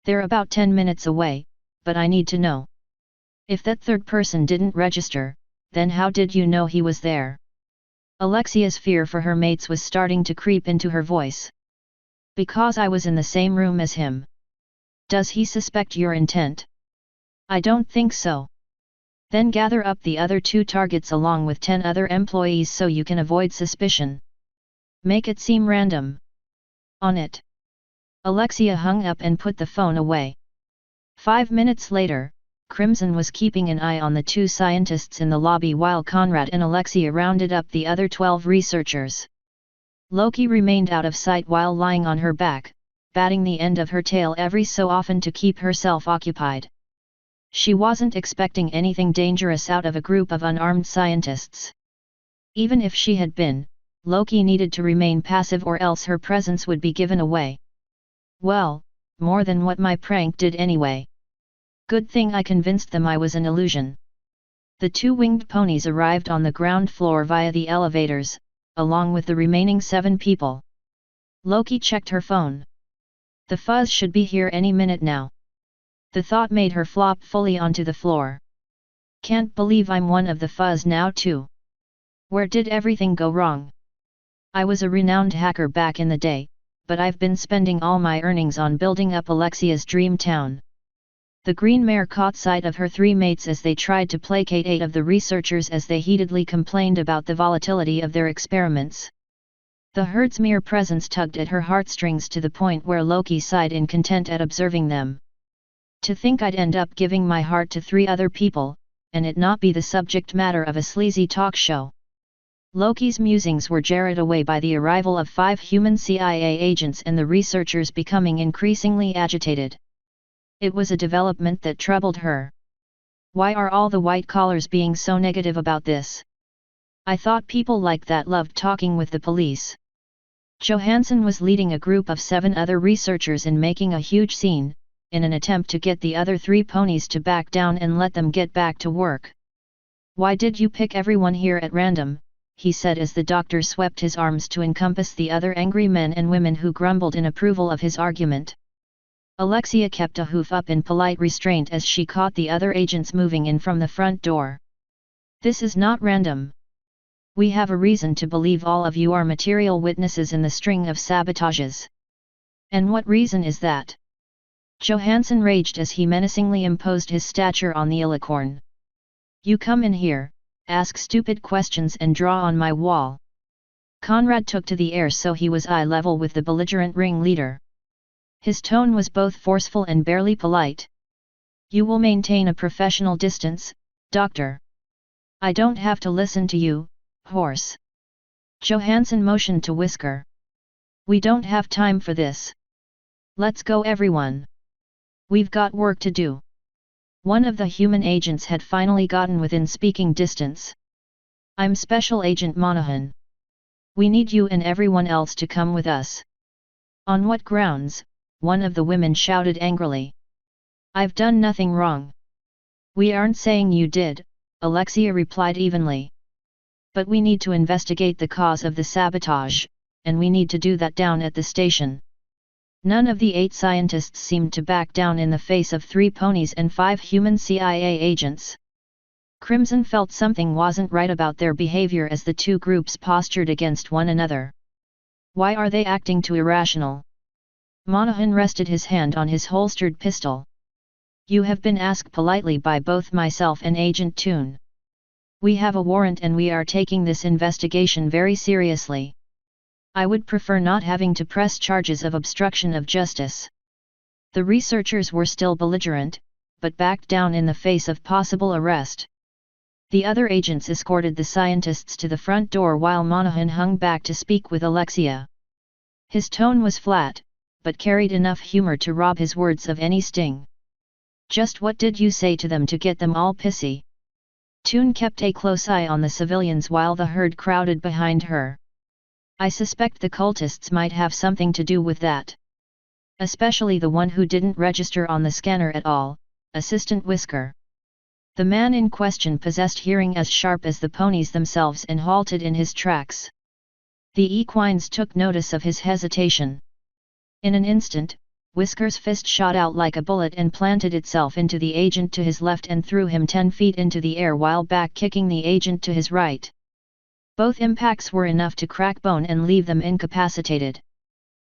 They're about 10 minutes away, but I need to know. If that third person didn't register, then how did you know he was there? Alexia's fear for her mates was starting to creep into her voice. Because I was in the same room as him. Does he suspect your intent? I don't think so. Then gather up the other 2 targets along with 10 other employees so you can avoid suspicion. Make it seem random. On it. Alexia hung up and put the phone away. 5 minutes later, Crimson was keeping an eye on the 2 scientists in the lobby while Conrad and Alexia rounded up the other 12 researchers. Loki remained out of sight while lying on her back, batting the end of her tail every so often to keep herself occupied. She wasn't expecting anything dangerous out of a group of unarmed scientists. Even if she had been, Loki needed to remain passive or else her presence would be given away. Well, more than what my prank did anyway. Good thing I convinced them I was an illusion. The 2 winged ponies arrived on the ground floor via the elevators, along with the remaining 7 people. Loki checked her phone. The fuzz should be here any minute now. The thought made her flop fully onto the floor. Can't believe I'm one of the fuzz now too. Where did everything go wrong? I was a renowned hacker back in the day, but I've been spending all my earnings on building up Alexia's dream town. The green mare caught sight of her 3 mates as they tried to placate 8 of the researchers as they heatedly complained about the volatility of their experiments. The herd's mere presence tugged at her heartstrings to the point where Loki sighed in content at observing them. To think I'd end up giving my heart to 3 other people, and it not be the subject matter of a sleazy talk show. Loki's musings were jarred away by the arrival of 5 human CIA agents and the researchers becoming increasingly agitated. It was a development that troubled her. Why are all the white collars being so negative about this? I thought people like that loved talking with the police. Johansson was leading a group of 7 other researchers in making a huge scene, in an attempt to get the other 3 ponies to back down and let them get back to work. Why did you pick everyone here at random? He said as the doctor swept his arms to encompass the other angry men and women who grumbled in approval of his argument. Alexia kept a hoof up in polite restraint as she caught the other agents moving in from the front door. This is not random. We have a reason to believe all of you are material witnesses in the string of sabotages. And what reason is that? Johansson raged as he menacingly imposed his stature on the Illicorn. You come in here, ask stupid questions and draw on my wall. Conrad took to the air so he was eye level with the belligerent ringleader. His tone was both forceful and barely polite. You will maintain a professional distance, Doctor. I don't have to listen to you, horse. Johansson motioned to Whisker. We don't have time for this. Let's go everyone. We've got work to do. One of the human agents had finally gotten within speaking distance. I'm Special Agent Monahan. We need you and everyone else to come with us. On what grounds? One of the women shouted angrily. I've done nothing wrong. We aren't saying you did, Alexia replied evenly. But we need to investigate the cause of the sabotage, and we need to do that down at the station. None of the 8 scientists seemed to back down in the face of 3 ponies and 5 human CIA agents. Crimson felt something wasn't right about their behavior as the 2 groups postured against one another. Why are they acting too irrational? Monahan rested his hand on his holstered pistol. You have been asked politely by both myself and Agent Toon. We have a warrant and we are taking this investigation very seriously. I would prefer not having to press charges of obstruction of justice. The researchers were still belligerent, but backed down in the face of possible arrest. The other agents escorted the scientists to the front door while Monahan hung back to speak with Alexia. His tone was flat, but carried enough humor to rob his words of any sting. Just what did you say to them to get them all pissy? Toon kept a close eye on the civilians while the herd crowded behind her. I suspect the cultists might have something to do with that. Especially the one who didn't register on the scanner at all, Assistant Whisker. The man in question possessed hearing as sharp as the ponies themselves and halted in his tracks. The equines took notice of his hesitation. In an instant, Whisker's fist shot out like a bullet and planted itself into the agent to his left and threw him 10 feet into the air while back kicking the agent to his right. Both impacts were enough to crack bone and leave them incapacitated.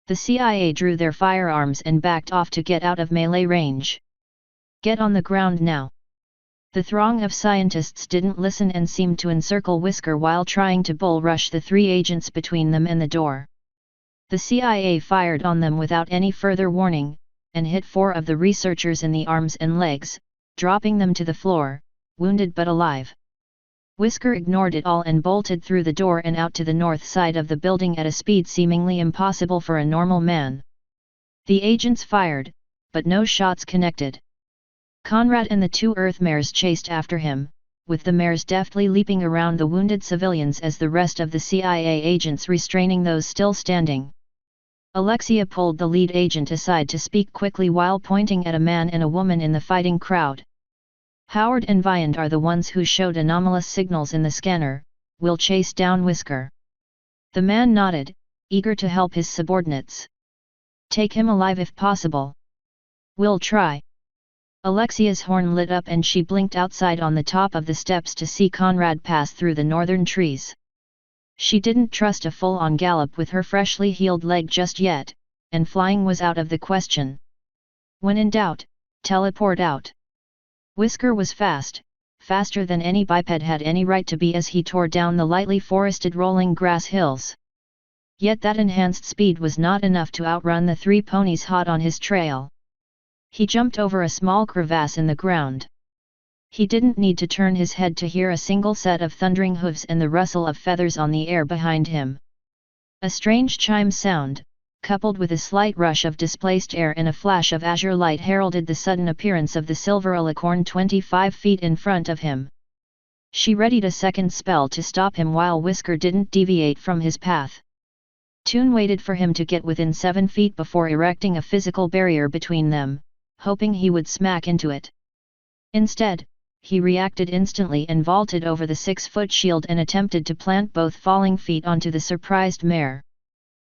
The CIA drew their firearms and backed off to get out of melee range. Get on the ground now. The throng of scientists didn't listen and seemed to encircle Whisker while trying to bull rush the 3 agents between them and the door. The CIA fired on them without any further warning, and hit 4 of the researchers in the arms and legs, dropping them to the floor, wounded but alive. Whisker ignored it all and bolted through the door and out to the north side of the building at a speed seemingly impossible for a normal man. The agents fired, but no shots connected. Conrad and the 2 Earth mares chased after him, with the mares deftly leaping around the wounded civilians as the rest of the CIA agents restraining those still standing. Alexia pulled the lead agent aside to speak quickly while pointing at a man and a woman in the fighting crowd. Howard and Viand are the ones who showed anomalous signals in the scanner. We'll chase down Whisker. The man nodded, eager to help his subordinates. Take him alive if possible. We'll try. Alexia's horn lit up and she blinked outside on the top of the steps to see Conrad pass through the northern trees. She didn't trust a full-on gallop with her freshly healed leg just yet, and flying was out of the question. When in doubt, teleport out. Whisker was fast, faster than any biped had any right to be as he tore down the lightly forested rolling grass hills. Yet that enhanced speed was not enough to outrun the 3 ponies hot on his trail. He jumped over a small crevasse in the ground. He didn't need to turn his head to hear a single set of thundering hooves and the rustle of feathers on the air behind him. A strange chime sound, coupled with a slight rush of displaced air and a flash of azure light, heralded the sudden appearance of the silver alicorn 25 feet in front of him. She readied a second spell to stop him while Whisker didn't deviate from his path. Toon waited for him to get within 7 feet before erecting a physical barrier between them, hoping he would smack into it. Instead, he reacted instantly and vaulted over the 6-foot shield and attempted to plant both falling feet onto the surprised mare.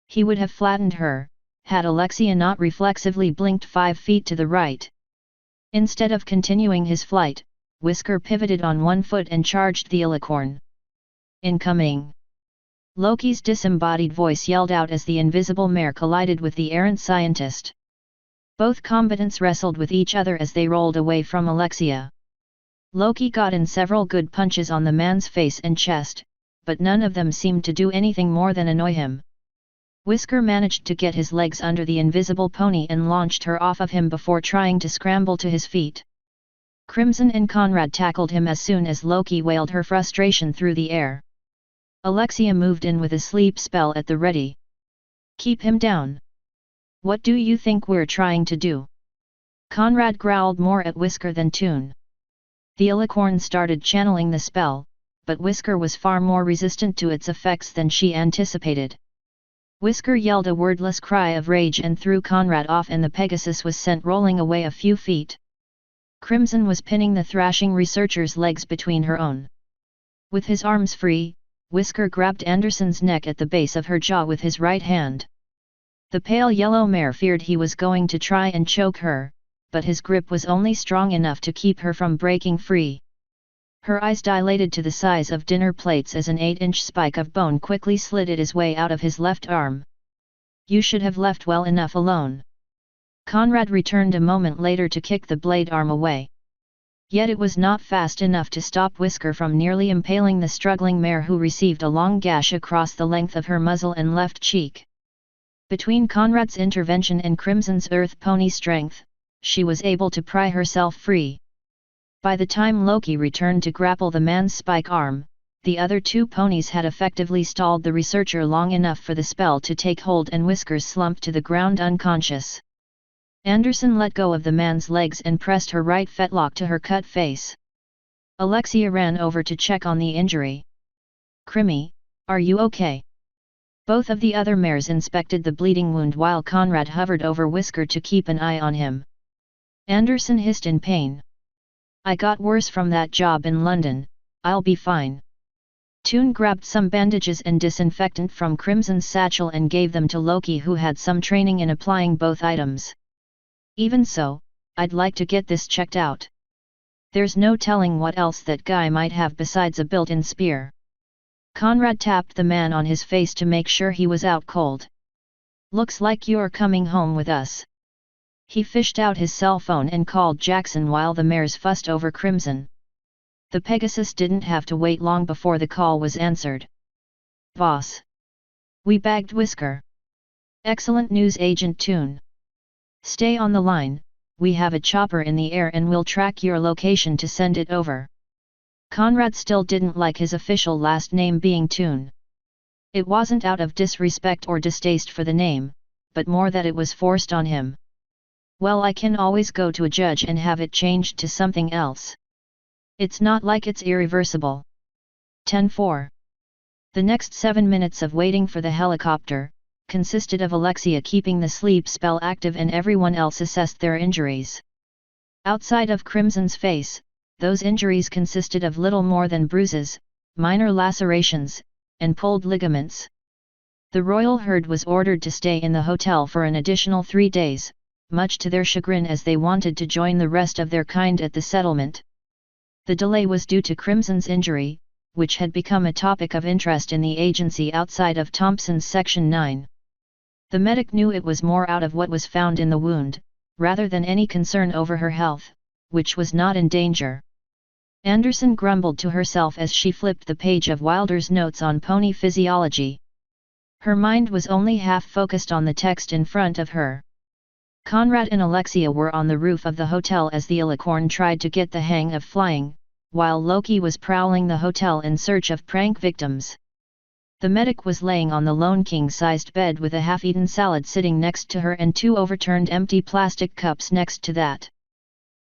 He would have flattened her, had Alexia not reflexively blinked 5 feet to the right. Instead of continuing his flight, Whisker pivoted on 1 foot and charged the alicorn. Incoming! Loki's disembodied voice yelled out as the invisible mare collided with the errant scientist. Both combatants wrestled with each other as they rolled away from Alexia. Loki got in several good punches on the man's face and chest, but none of them seemed to do anything more than annoy him. Whisker managed to get his legs under the invisible pony and launched her off of him before trying to scramble to his feet. Crimson and Conrad tackled him as soon as Loki wailed her frustration through the air. Alexia moved in with a sleep spell at the ready. Keep him down. What do you think we're trying to do? Conrad growled more at Whisker than Toon. The alicorn started channeling the spell, but Whisker was far more resistant to its effects than she anticipated. Whisker yelled a wordless cry of rage and threw Conrad off, and the Pegasus was sent rolling away a few feet. Crimson was pinning the thrashing researcher's legs between her own. With his arms free, Whisker grabbed Anderson's neck at the base of her jaw with his right hand. The pale yellow mare feared he was going to try and choke her, but his grip was only strong enough to keep her from breaking free. Her eyes dilated to the size of dinner plates as an 8-inch spike of bone quickly slitted its way out of his left arm. You should have left well enough alone. Conrad returned a moment later to kick the blade arm away. Yet it was not fast enough to stop Whisker from nearly impaling the struggling mare, who received a long gash across the length of her muzzle and left cheek. Between Conrad's intervention and Crimson's earth pony strength, she was able to pry herself free. By the time Loki returned to grapple the man's spike arm, the other 2 ponies had effectively stalled the researcher long enough for the spell to take hold, and Whisker slumped to the ground unconscious. Anderson let go of the man's legs and pressed her right fetlock to her cut face. Alexia ran over to check on the injury. Crimmy, are you okay? Both of the other mares inspected the bleeding wound while Conrad hovered over Whisker to keep an eye on him. Anderson hissed in pain. I got worse from that job in London, I'll be fine. Toon grabbed some bandages and disinfectant from Crimson's satchel and gave them to Loki, who had some training in applying both items. Even so, I'd like to get this checked out. There's no telling what else that guy might have besides a built-in spear. Conrad tapped the man on his face to make sure he was out cold. Looks like you're coming home with us. He fished out his cell phone and called Jackson while the mares fussed over Crimson. The Pegasus didn't have to wait long before the call was answered. Boss. We bagged Whisker. Excellent news, Agent Toon. Stay on the line, we have a chopper in the air and we'll track your location to send it over. Conrad still didn't like his official last name being Toon. It wasn't out of disrespect or distaste for the name, but more that it was forced on him. Well, I can always go to a judge and have it changed to something else. It's not like it's irreversible. 10-4. The next 7 minutes of waiting for the helicopter consisted of Alexia keeping the sleep spell active and everyone else assessed their injuries. Outside of Crimson's face, those injuries consisted of little more than bruises, minor lacerations, and pulled ligaments. The royal herd was ordered to stay in the hotel for an additional 3 days, much to their chagrin, as they wanted to join the rest of their kind at the settlement. The delay was due to Crimson's injury, which had become a topic of interest in the agency outside of Thompson's Section 9. The medic knew it was more out of what was found in the wound, rather than any concern over her health, which was not in danger. Anderson grumbled to herself as she flipped the page of Wilder's notes on pony physiology. Her mind was only half focused on the text in front of her. Conrad and Alexia were on the roof of the hotel as the alicorn tried to get the hang of flying, while Loki was prowling the hotel in search of prank victims. The medic was laying on the lone king-sized bed with a half-eaten salad sitting next to her and 2 overturned empty plastic cups next to that.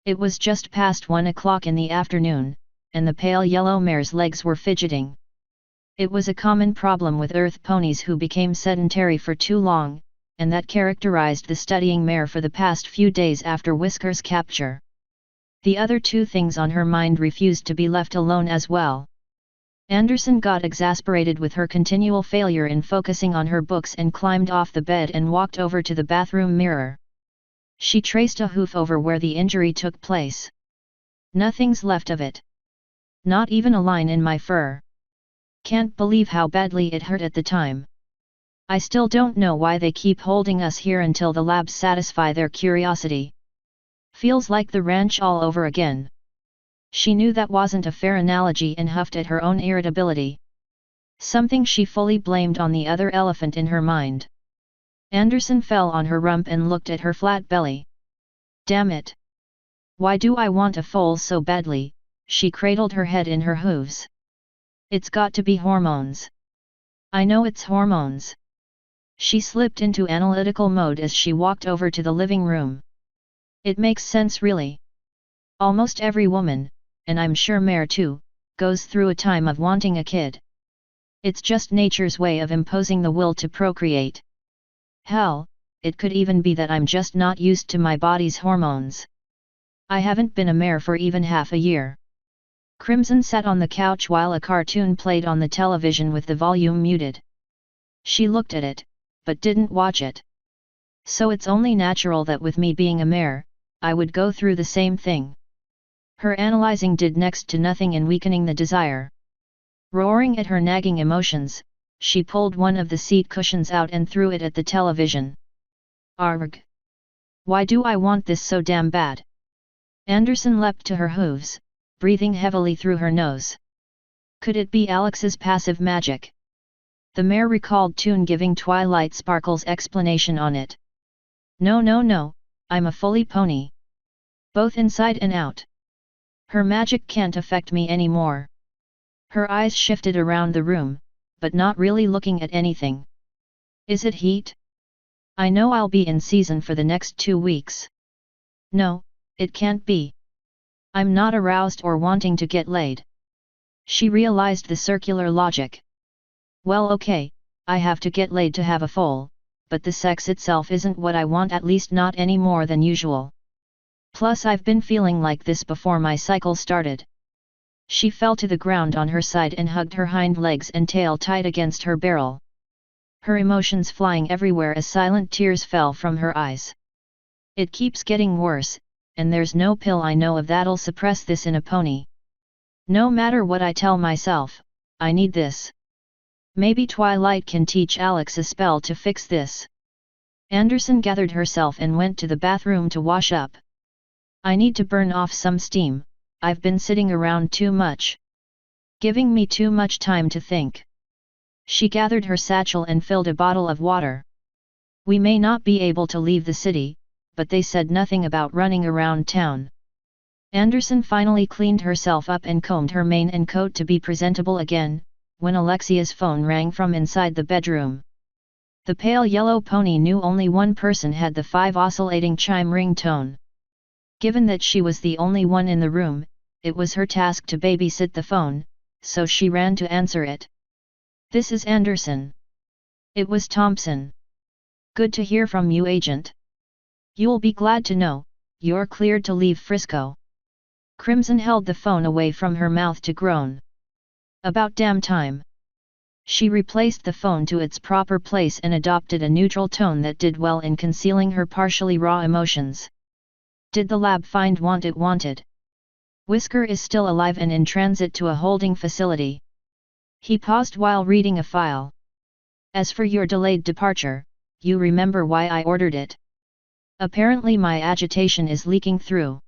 It was just past 1 o'clock in the afternoon, and the pale yellow mare's legs were fidgeting. It was a common problem with Earth ponies who became sedentary for too long, and that characterized the studying mare for the past few days after Whisker's capture. The other 2 things on her mind refused to be left alone as well. Anderson got exasperated with her continual failure in focusing on her books and climbed off the bed and walked over to the bathroom mirror. She traced a hoof over where the injury took place. Nothing's left of it. Not even a line in my fur. Can't believe how badly it hurt at the time. I still don't know why they keep holding us here until the labs satisfy their curiosity. Feels like the ranch all over again. She knew that wasn't a fair analogy and huffed at her own irritability. Something she fully blamed on the other elephant in her mind. Anderson fell on her rump and looked at her flat belly. Damn it! Why do I want a foal so badly? She cradled her head in her hooves. It's got to be hormones. I know it's hormones. She slipped into analytical mode as she walked over to the living room. It makes sense really. Almost every woman, and I'm sure Mare too, goes through a time of wanting a kid. It's just nature's way of imposing the will to procreate. Hell, it could even be that I'm just not used to my body's hormones. I haven't been a mare for even half a year. Crimson sat on the couch while a cartoon played on the television with the volume muted. She looked at it, but didn't watch it. So it's only natural that with me being a mare, I would go through the same thing. Her analyzing did next to nothing in weakening the desire. Roaring at her nagging emotions, she pulled one of the seat cushions out and threw it at the television. Arg! Why do I want this so damn bad? Anderson leapt to her hooves, breathing heavily through her nose. Could it be Alex's passive magic? The mare recalled Toon giving Twilight Sparkle's explanation on it. No no no, I'm a fully pony. Both inside and out. Her magic can't affect me anymore. Her eyes shifted around the room, but not really looking at anything. Is it heat? I know I'll be in season for the next 2 weeks. No, it can't be. I'm not aroused or wanting to get laid. She realized the circular logic. Well okay, I have to get laid to have a foal, but the sex itself isn't what I want, at least not any more than usual. Plus I've been feeling like this before my cycle started. She fell to the ground on her side and hugged her hind legs and tail tight against her barrel. Her emotions flying everywhere as silent tears fell from her eyes. It keeps getting worse, and there's no pill I know of that'll suppress this in a pony. No matter what I tell myself, I need this. Maybe Twilight can teach Alex a spell to fix this. Anderson gathered herself and went to the bathroom to wash up. I need to burn off some steam. I've been sitting around too much. Giving me too much time to think. She gathered her satchel and filled a bottle of water. We may not be able to leave the city, but they said nothing about running around town. Anderson finally cleaned herself up and combed her mane and coat to be presentable again, when Alexia's phone rang from inside the bedroom. The pale yellow pony knew only one person had the 5 oscillating chime ringtone. Given that she was the only one in the room, it was her task to babysit the phone, so she ran to answer it. This is Anderson. It was Thompson. Good to hear from you, Agent. You'll be glad to know, you're cleared to leave Frisco. Crimson held the phone away from her mouth to groan. About damn time. She replaced the phone to its proper place and adopted a neutral tone that did well in concealing her partially raw emotions. Did the lab find what it wanted? Whisker is still alive and in transit to a holding facility. He paused while reading a file. As for your delayed departure, you remember why I ordered it? Apparently my agitation is leaking through.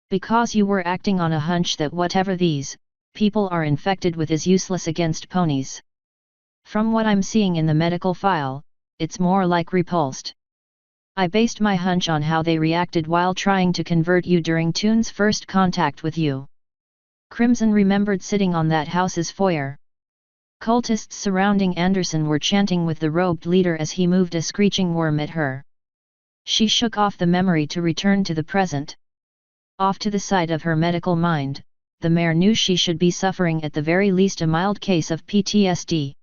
Because you were acting on a hunch that whatever these people are infected with is useless against ponies. From what I'm seeing in the medical file, it's more like repulsed. I based my hunch on how they reacted while trying to convert you during Toon's first contact with you. Crimson remembered sitting on that house's foyer. Cultists surrounding Anderson were chanting with the robed leader as he moved a screeching worm at her. She shook off the memory to return to the present. Off to the side of her medical mind, the mayor knew she should be suffering at the very least a mild case of PTSD.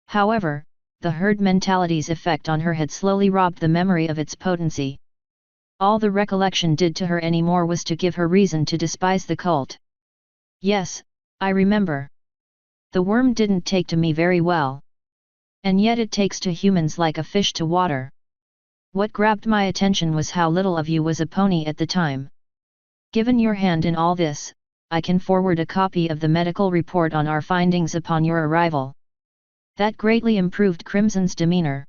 However, the herd mentality's effect on her had slowly robbed the memory of its potency. All the recollection did to her anymore was to give her reason to despise the cult. Yes, I remember. The worm didn't take to me very well. And yet it takes to humans like a fish to water. What grabbed my attention was how little of you was a pony at the time. Given your hand in all this, I can forward a copy of the medical report on our findings upon your arrival. That greatly improved Crimson's demeanor.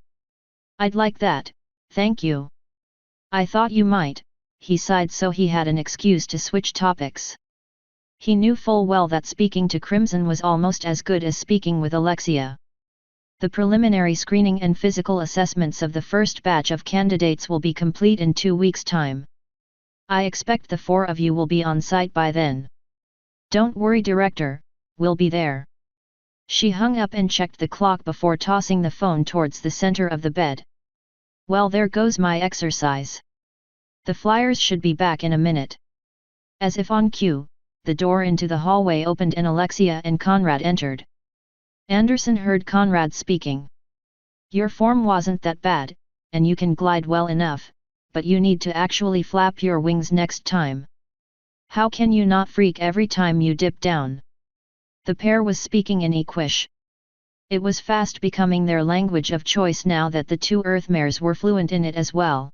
I'd like that, thank you. I thought you might, he sighed, so he had an excuse to switch topics. He knew full well that speaking to Crimson was almost as good as speaking with Alexia. The preliminary screening and physical assessments of the first batch of candidates will be complete in 2 weeks' time. I expect the 4 of you will be on site by then. Don't worry, Director, we'll be there. She hung up and checked the clock before tossing the phone towards the center of the bed. Well, there goes my exercise. The flyers should be back in a minute. As if on cue, the door into the hallway opened and Alexia and Conrad entered. Anderson heard Conrad speaking. Your form wasn't that bad, and you can glide well enough, but you need to actually flap your wings next time. How can you not freak every time you dip down? The pair was speaking in Equish. It was fast becoming their language of choice now that the 2 Earthmares were fluent in it as well.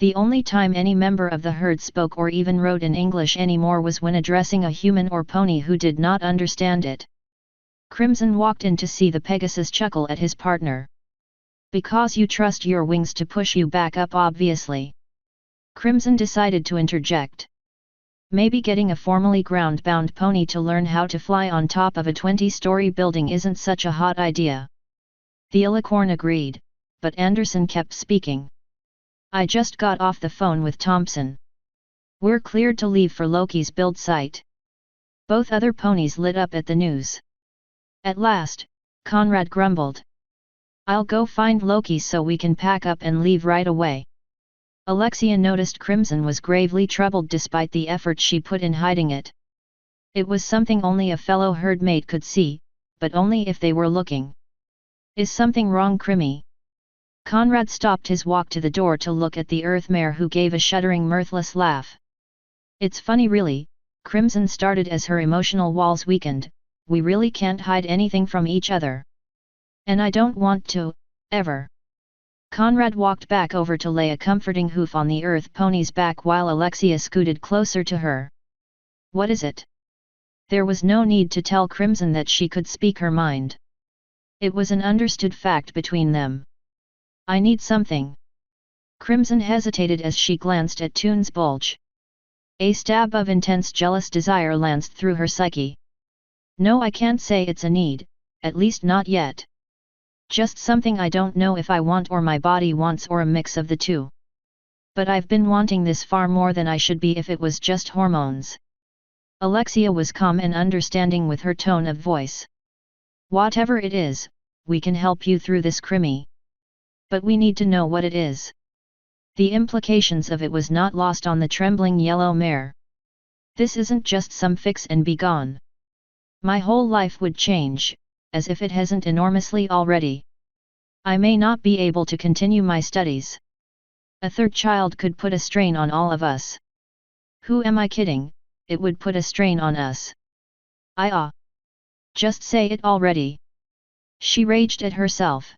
The only time any member of the herd spoke or even wrote in English anymore was when addressing a human or pony who did not understand it. Crimson walked in to see the Pegasus chuckle at his partner. Because you trust your wings to push you back up, obviously. Crimson decided to interject. Maybe getting a formally ground-bound pony to learn how to fly on top of a 20-story building isn't such a hot idea. The Alicorn agreed, but Anderson kept speaking. I just got off the phone with Thompson. We're cleared to leave for Loki's build site. Both other ponies lit up at the news. At last, Conrad grumbled. I'll go find Loki so we can pack up and leave right away. Alexia noticed Crimson was gravely troubled despite the effort she put in hiding it. It was something only a fellow herdmate could see, but only if they were looking. Is something wrong, Crimmy? Conrad stopped his walk to the door to look at the Earthmare, who gave a shuddering, mirthless laugh. It's funny really, Crimson started as her emotional walls weakened, we really can't hide anything from each other. And I don't want to, ever. Conrad walked back over to lay a comforting hoof on the Earth pony's back while Alexia scooted closer to her. What is it? There was no need to tell Crimson that she could speak her mind. It was an understood fact between them. I need something. Crimson hesitated as she glanced at Toon's bulge. A stab of intense jealous desire lanced through her psyche. No, I can't say it's a need, at least not yet. Just something I don't know if I want or my body wants, or a mix of the two. But I've been wanting this far more than I should be if it was just hormones. Alexia was calm and understanding with her tone of voice. Whatever it is, we can help you through this, Crimmy. But we need to know what it is. The implications of it was not lost on the trembling yellow mare. This isn't just some fix and be gone. My whole life would change, as if it hasn't enormously already. I may not be able to continue my studies. A 3rd child could put a strain on all of us. Who am I kidding? It would put a strain on us. Just say it already. She raged at herself.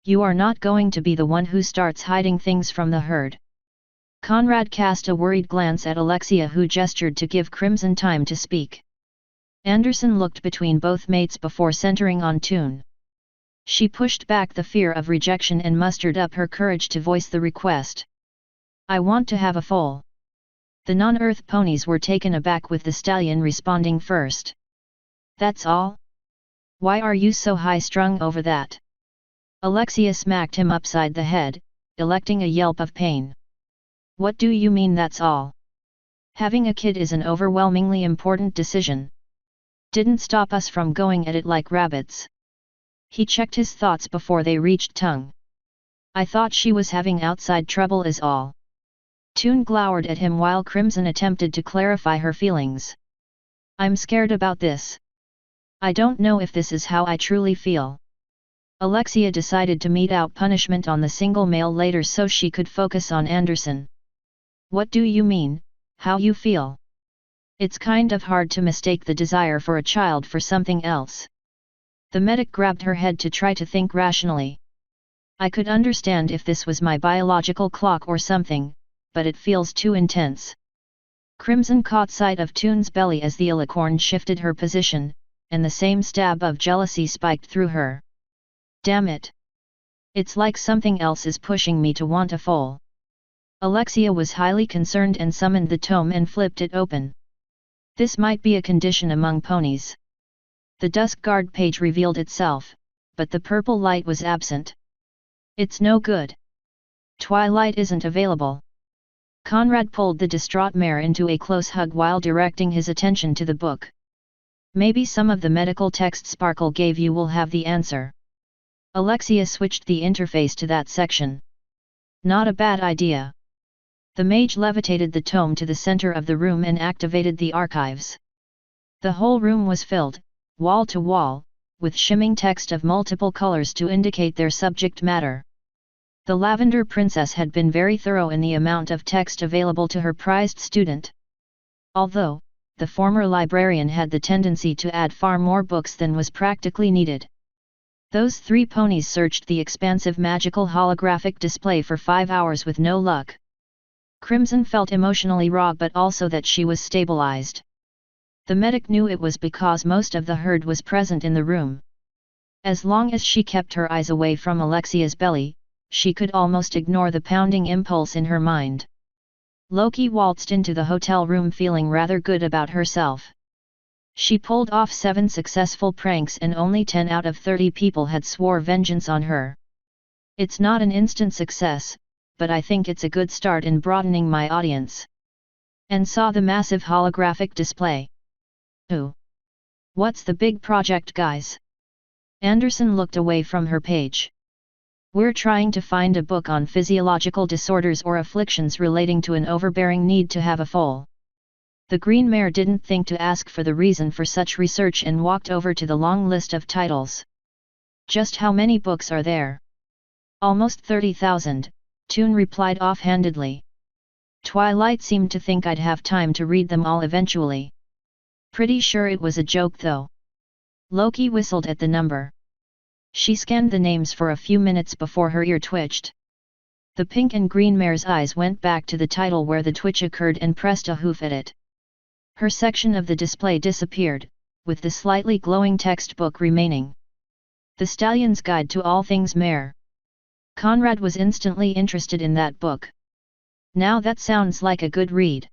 You are not going to be the one who starts hiding things from the herd. Conrad cast a worried glance at Alexia, who gestured to give Crimson time to speak. Anderson looked between both mates before centering on Toon. She pushed back the fear of rejection and mustered up her courage to voice the request. I want to have a foal. The non-Earth ponies were taken aback, with the stallion responding first. That's all? Why are you so high-strung over that? Alexia smacked him upside the head, electing a yelp of pain. What do you mean that's all? Having a kid is an overwhelmingly important decision. Didn't stop us from going at it like rabbits. He checked his thoughts before they reached tongue. I thought she was having outside trouble is all. Toon glowered at him while Crimson attempted to clarify her feelings. I'm scared about this. I don't know if this is how I truly feel. Alexia decided to mete out punishment on the single male later so she could focus on Anderson. What do you mean, how you feel? It's kind of hard to mistake the desire for a child for something else. The medic grabbed her head to try to think rationally. I could understand if this was my biological clock or something, but it feels too intense. Crimson caught sight of Toon's belly as the alicorn shifted her position, and the same stab of jealousy spiked through her. Damn it! It's like something else is pushing me to want a foal. Alexia was highly concerned and summoned the tome and flipped it open. This might be a condition among ponies. The Dusk Guard page revealed itself, but the purple light was absent. It's no good. Twilight isn't available. Conrad pulled the distraught mare into a close hug while directing his attention to the book. Maybe some of the medical text Sparkle gave you will have the answer. Alexia switched the interface to that section. Not a bad idea. The mage levitated the tome to the center of the room and activated the archives. The whole room was filled, wall to wall, with shimmering text of multiple colors to indicate their subject matter. The Lavender Princess had been very thorough in the amount of text available to her prized student. Although, the former librarian had the tendency to add far more books than was practically needed. Those three ponies searched the expansive magical holographic display for 5 hours with no luck. Crimson felt emotionally raw but also that she was stabilized. The medic knew it was because most of the herd was present in the room. As long as she kept her eyes away from Alexia's belly, she could almost ignore the pounding impulse in her mind. Loki waltzed into the hotel room feeling rather good about herself. She pulled off 7 successful pranks and only 10 out of 30 people had swore vengeance on her. It's not an instant success, but I think it's a good start in broadening my audience. And saw the massive holographic display. Ooh! What's the big project, guys? Anderson looked away from her page. We're trying to find a book on physiological disorders or afflictions relating to an overbearing need to have a foal. The Green Mare didn't think to ask for the reason for such research and walked over to the long list of titles. Just how many books are there? Almost 30,000, Toon replied offhandedly. Twilight seemed to think I'd have time to read them all eventually. Pretty sure it was a joke though. Loki whistled at the number. She scanned the names for a few minutes before her ear twitched. The pink and green mare's eyes went back to the title where the twitch occurred and pressed a hoof at it. Her section of the display disappeared, with the slightly glowing textbook remaining. The Stallion's Guide to All Things Mare. Conrad was instantly interested in that book. Now that sounds like a good read.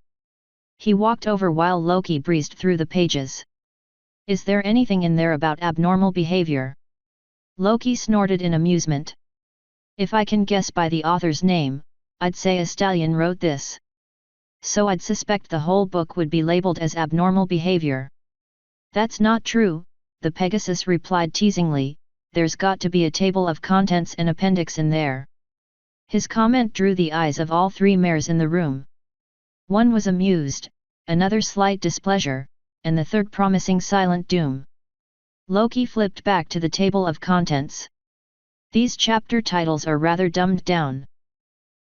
He walked over while Loki breezed through the pages. Is there anything in there about abnormal behavior? Loki snorted in amusement. If I can guess by the author's name, I'd say a stallion wrote this. So I'd suspect the whole book would be labeled as abnormal behavior. That's not true, the Pegasus replied teasingly, there's got to be a table of contents and appendix in there. His comment drew the eyes of all 3 mares in the room. One was amused, another slight displeasure, and the third promising silent doom. Loki flipped back to the table of contents. These chapter titles are rather dumbed down.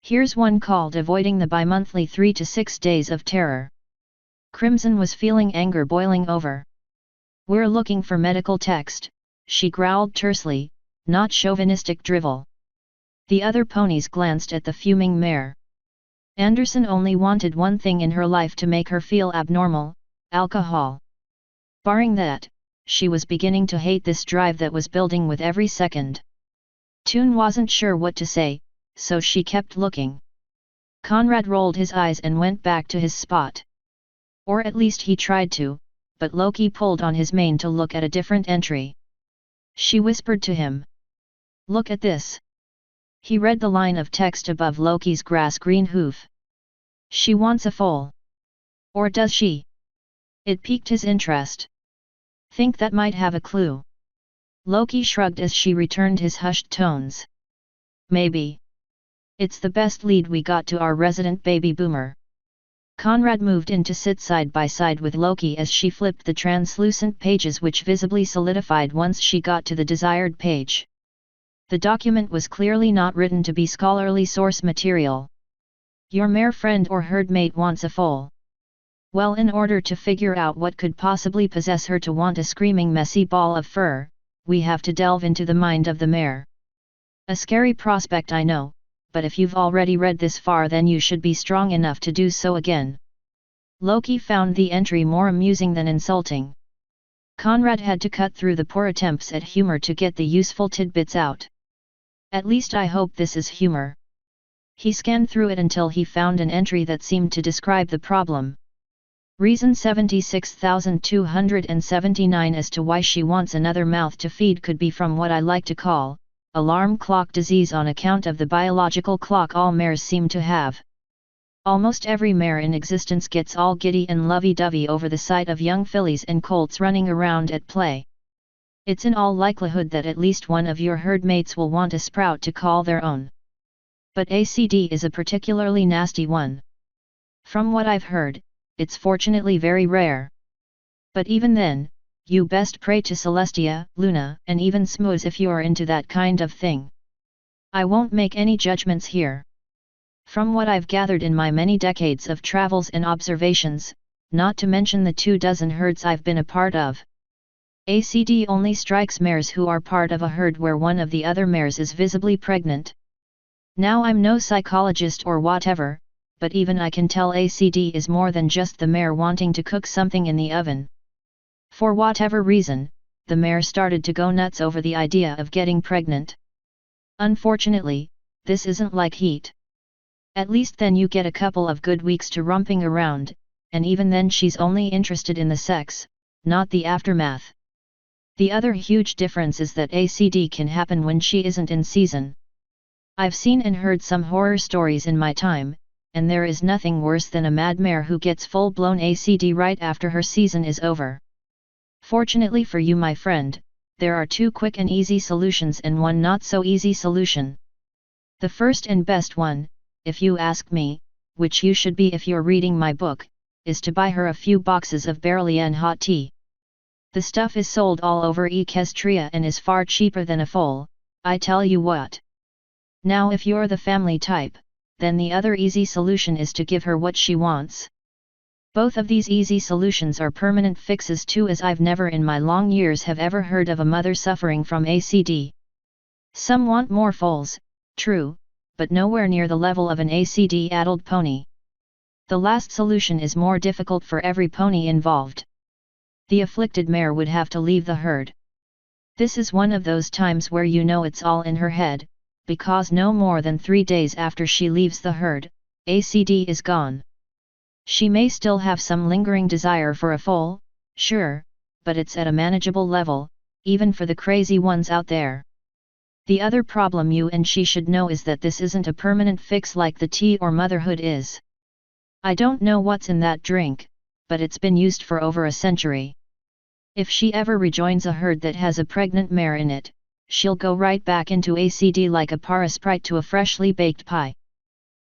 Here's one called Avoiding the Bimonthly 3 to 6 Days of Terror. Crimson was feeling anger boiling over. We're looking for medical text, she growled tersely, not chauvinistic drivel. The other ponies glanced at the fuming mare. Anderson only wanted one thing in her life to make her feel abnormal, alcohol. Barring that, she was beginning to hate this drive that was building with every second. Toon wasn't sure what to say, so she kept looking. Conrad rolled his eyes and went back to his spot. Or at least he tried to, but Loki pulled on his mane to look at a different entry. She whispered to him. Look at this. He read the line of text above Loki's grass-green hoof. She wants a foal. Or does she? It piqued his interest. Think that might have a clue. Loki shrugged as she returned his hushed tones. Maybe. It's the best lead we got to our resident baby boomer. Conrad moved in to sit side by side with Loki as she flipped the translucent pages which visibly solidified once she got to the desired page. The document was clearly not written to be scholarly source material. Your mare friend or herd mate wants a foal. Well, in order to figure out what could possibly possess her to want a screaming messy ball of fur, we have to delve into the mind of the mare. A scary prospect, I know, but if you've already read this far then you should be strong enough to do so again. Loki found the entry more amusing than insulting. Conrad had to cut through the poor attempts at humor to get the useful tidbits out. At least I hope this is humor. He scanned through it until he found an entry that seemed to describe the problem. Reason 76,279 as to why she wants another mouth to feed could be from what I like to call alarm clock disease on account of the biological clock all mares seem to have. Almost every mare in existence gets all giddy and lovey-dovey over the sight of young fillies and colts running around at play. It's in all likelihood that at least one of your herd mates will want a sprout to call their own. But ACD is a particularly nasty one. From what I've heard, it's fortunately very rare. But even then, you best pray to Celestia, Luna, and even Smooze if you're into that kind of thing. I won't make any judgments here. From what I've gathered in my many decades of travels and observations, not to mention the 24 herds I've been a part of, ACD only strikes mares who are part of a herd where one of the other mares is visibly pregnant. Now I'm no psychologist or whatever, but even I can tell ACD is more than just the mare wanting to cook something in the oven. For whatever reason, the mare started to go nuts over the idea of getting pregnant. Unfortunately, this isn't like heat. At least then you get a couple of good weeks to romping around, and even then she's only interested in the sex, not the aftermath. The other huge difference is that ACD can happen when she isn't in season. I've seen and heard some horror stories in my time, and there is nothing worse than a mad mare who gets full-blown ACD right after her season is over. Fortunately for you, my friend, there are two quick and easy solutions and one not so easy solution. The first and best one, if you ask me, which you should be if you're reading my book, is to buy her a few boxes of Beryllian hot tea. The stuff is sold all over Equestria and is far cheaper than a foal, I tell you what. Now if you're the family type, then the other easy solution is to give her what she wants. Both of these easy solutions are permanent fixes too, as I've never in my long years have ever heard of a mother suffering from ACD. Some want more foals, true, but nowhere near the level of an ACD-addled pony. The last solution is more difficult for every pony involved. The afflicted mare would have to leave the herd. This is one of those times where you know it's all in her head, because no more than 3 days after she leaves the herd, ACD is gone. She may still have some lingering desire for a foal, sure, but it's at a manageable level, even for the crazy ones out there. The other problem you and she should know is that this isn't a permanent fix like the tea or motherhood is. I don't know what's in that drink, but it's been used for over a century. If she ever rejoins a herd that has a pregnant mare in it, she'll go right back into ACD like a parasprite to a freshly baked pie.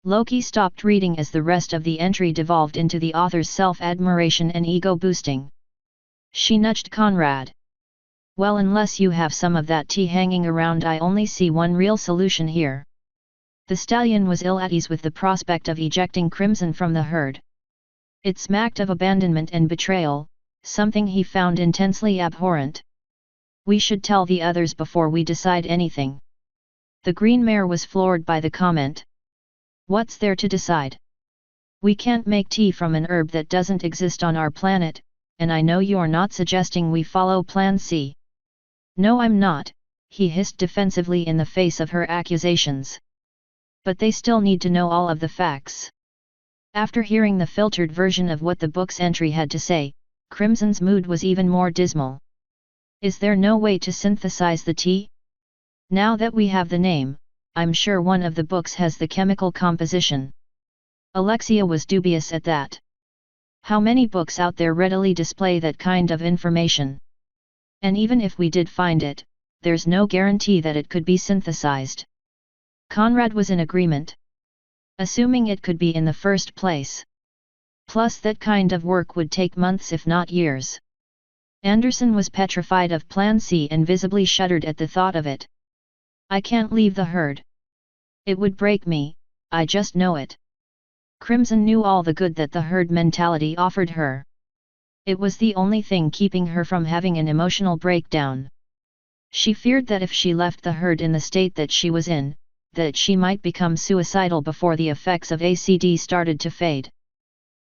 Loki stopped reading as the rest of the entry devolved into the author's self-admiration and ego-boosting. She nudged Conrad. Well, unless you have some of that tea hanging around, I only see one real solution here. The stallion was ill at ease with the prospect of ejecting Crimson from the herd. It smacked of abandonment and betrayal, something he found intensely abhorrent. We should tell the others before we decide anything. The green mare was floored by the comment. What's there to decide? We can't make tea from an herb that doesn't exist on our planet, and I know you're not suggesting we follow Plan C. No, I'm not, he hissed defensively in the face of her accusations. But they still need to know all of the facts. After hearing the filtered version of what the book's entry had to say, Crimson's mood was even more dismal. Is there no way to synthesize the tea? Now that we have the name, I'm sure one of the books has the chemical composition. Alexia was dubious at that. How many books out there readily display that kind of information? And even if we did find it, there's no guarantee that it could be synthesized. Conrad was in agreement. Assuming it could be in the first place. Plus that kind of work would take months if not years. Anderson was petrified of Plan C and visibly shuddered at the thought of it. I can't leave the herd. It would break me, I just know it. Crimson knew all the good that the herd mentality offered her. It was the only thing keeping her from having an emotional breakdown. She feared that if she left the herd in the state that she was in, that she might become suicidal before the effects of ACD started to fade.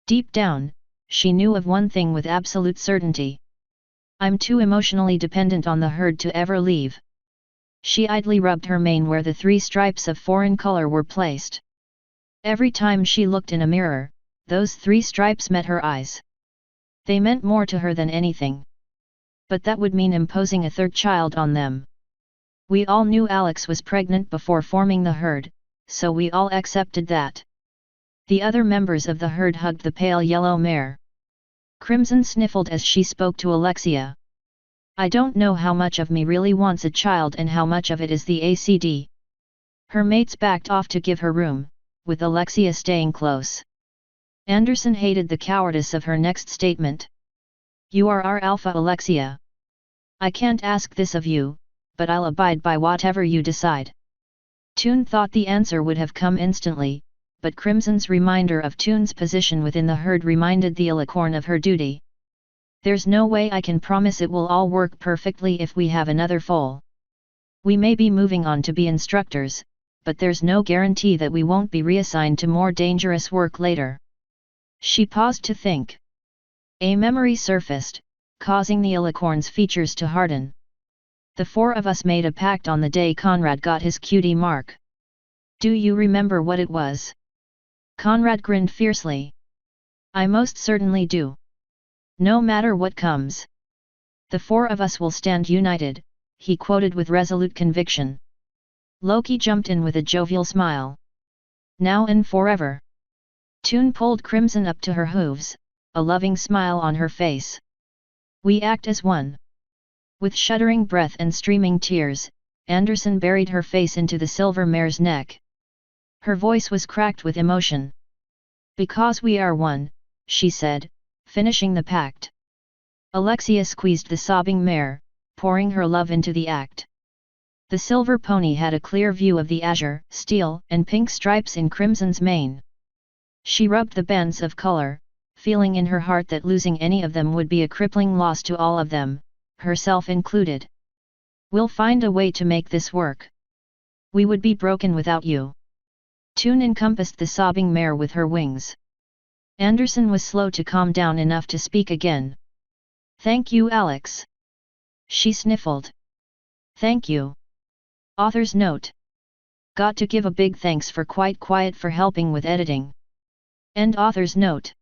Deep down, she knew of one thing with absolute certainty. I'm too emotionally dependent on the herd to ever leave. She idly rubbed her mane where the 3 stripes of foreign color were placed. Every time she looked in a mirror, those 3 stripes met her eyes. They meant more to her than anything. But that would mean imposing a 3rd child on them. We all knew Alex was pregnant before forming the herd, so we all accepted that. The other members of the herd hugged the pale yellow mare. Crimson sniffled as she spoke to Alexia. I don't know how much of me really wants a child and how much of it is the ACD. Her mates backed off to give her room, with Alexia staying close. Anderson hated the cowardice of her next statement. You are our alpha, Alexia. I can't ask this of you, but I'll abide by whatever you decide. Toon thought the answer would have come instantly, but Crimson's reminder of Toon's position within the herd reminded the Alicorn of her duty. There's no way I can promise it will all work perfectly if we have another foal. We may be moving on to be instructors, but there's no guarantee that we won't be reassigned to more dangerous work later. She paused to think. A memory surfaced, causing the Alicorn's features to harden. The 4 of us made a pact on the day Conrad got his cutie mark. Do you remember what it was? Conrad grinned fiercely. I most certainly do. No matter what comes. The 4 of us will stand united, he quoted with resolute conviction. Loki jumped in with a jovial smile. Now and forever. Toon pulled Crimson up to her hooves, a loving smile on her face. We act as one. With shuddering breath and streaming tears, Anderson buried her face into the silver mare's neck. Her voice was cracked with emotion. Because we are one, she said, finishing the pact. Alexia squeezed the sobbing mare, pouring her love into the act. The silver pony had a clear view of the azure, steel, and pink stripes in Crimson's mane. She rubbed the bands of color, feeling in her heart that losing any of them would be a crippling loss to all of them, herself included. We'll find a way to make this work. We would be broken without you. Toon encompassed the sobbing mare with her wings. Anderson was slow to calm down enough to speak again. Thank you, Alex. She sniffled. Thank you. Author's note. Got to give a big thanks for Quite Quiet for helping with editing. End author's note.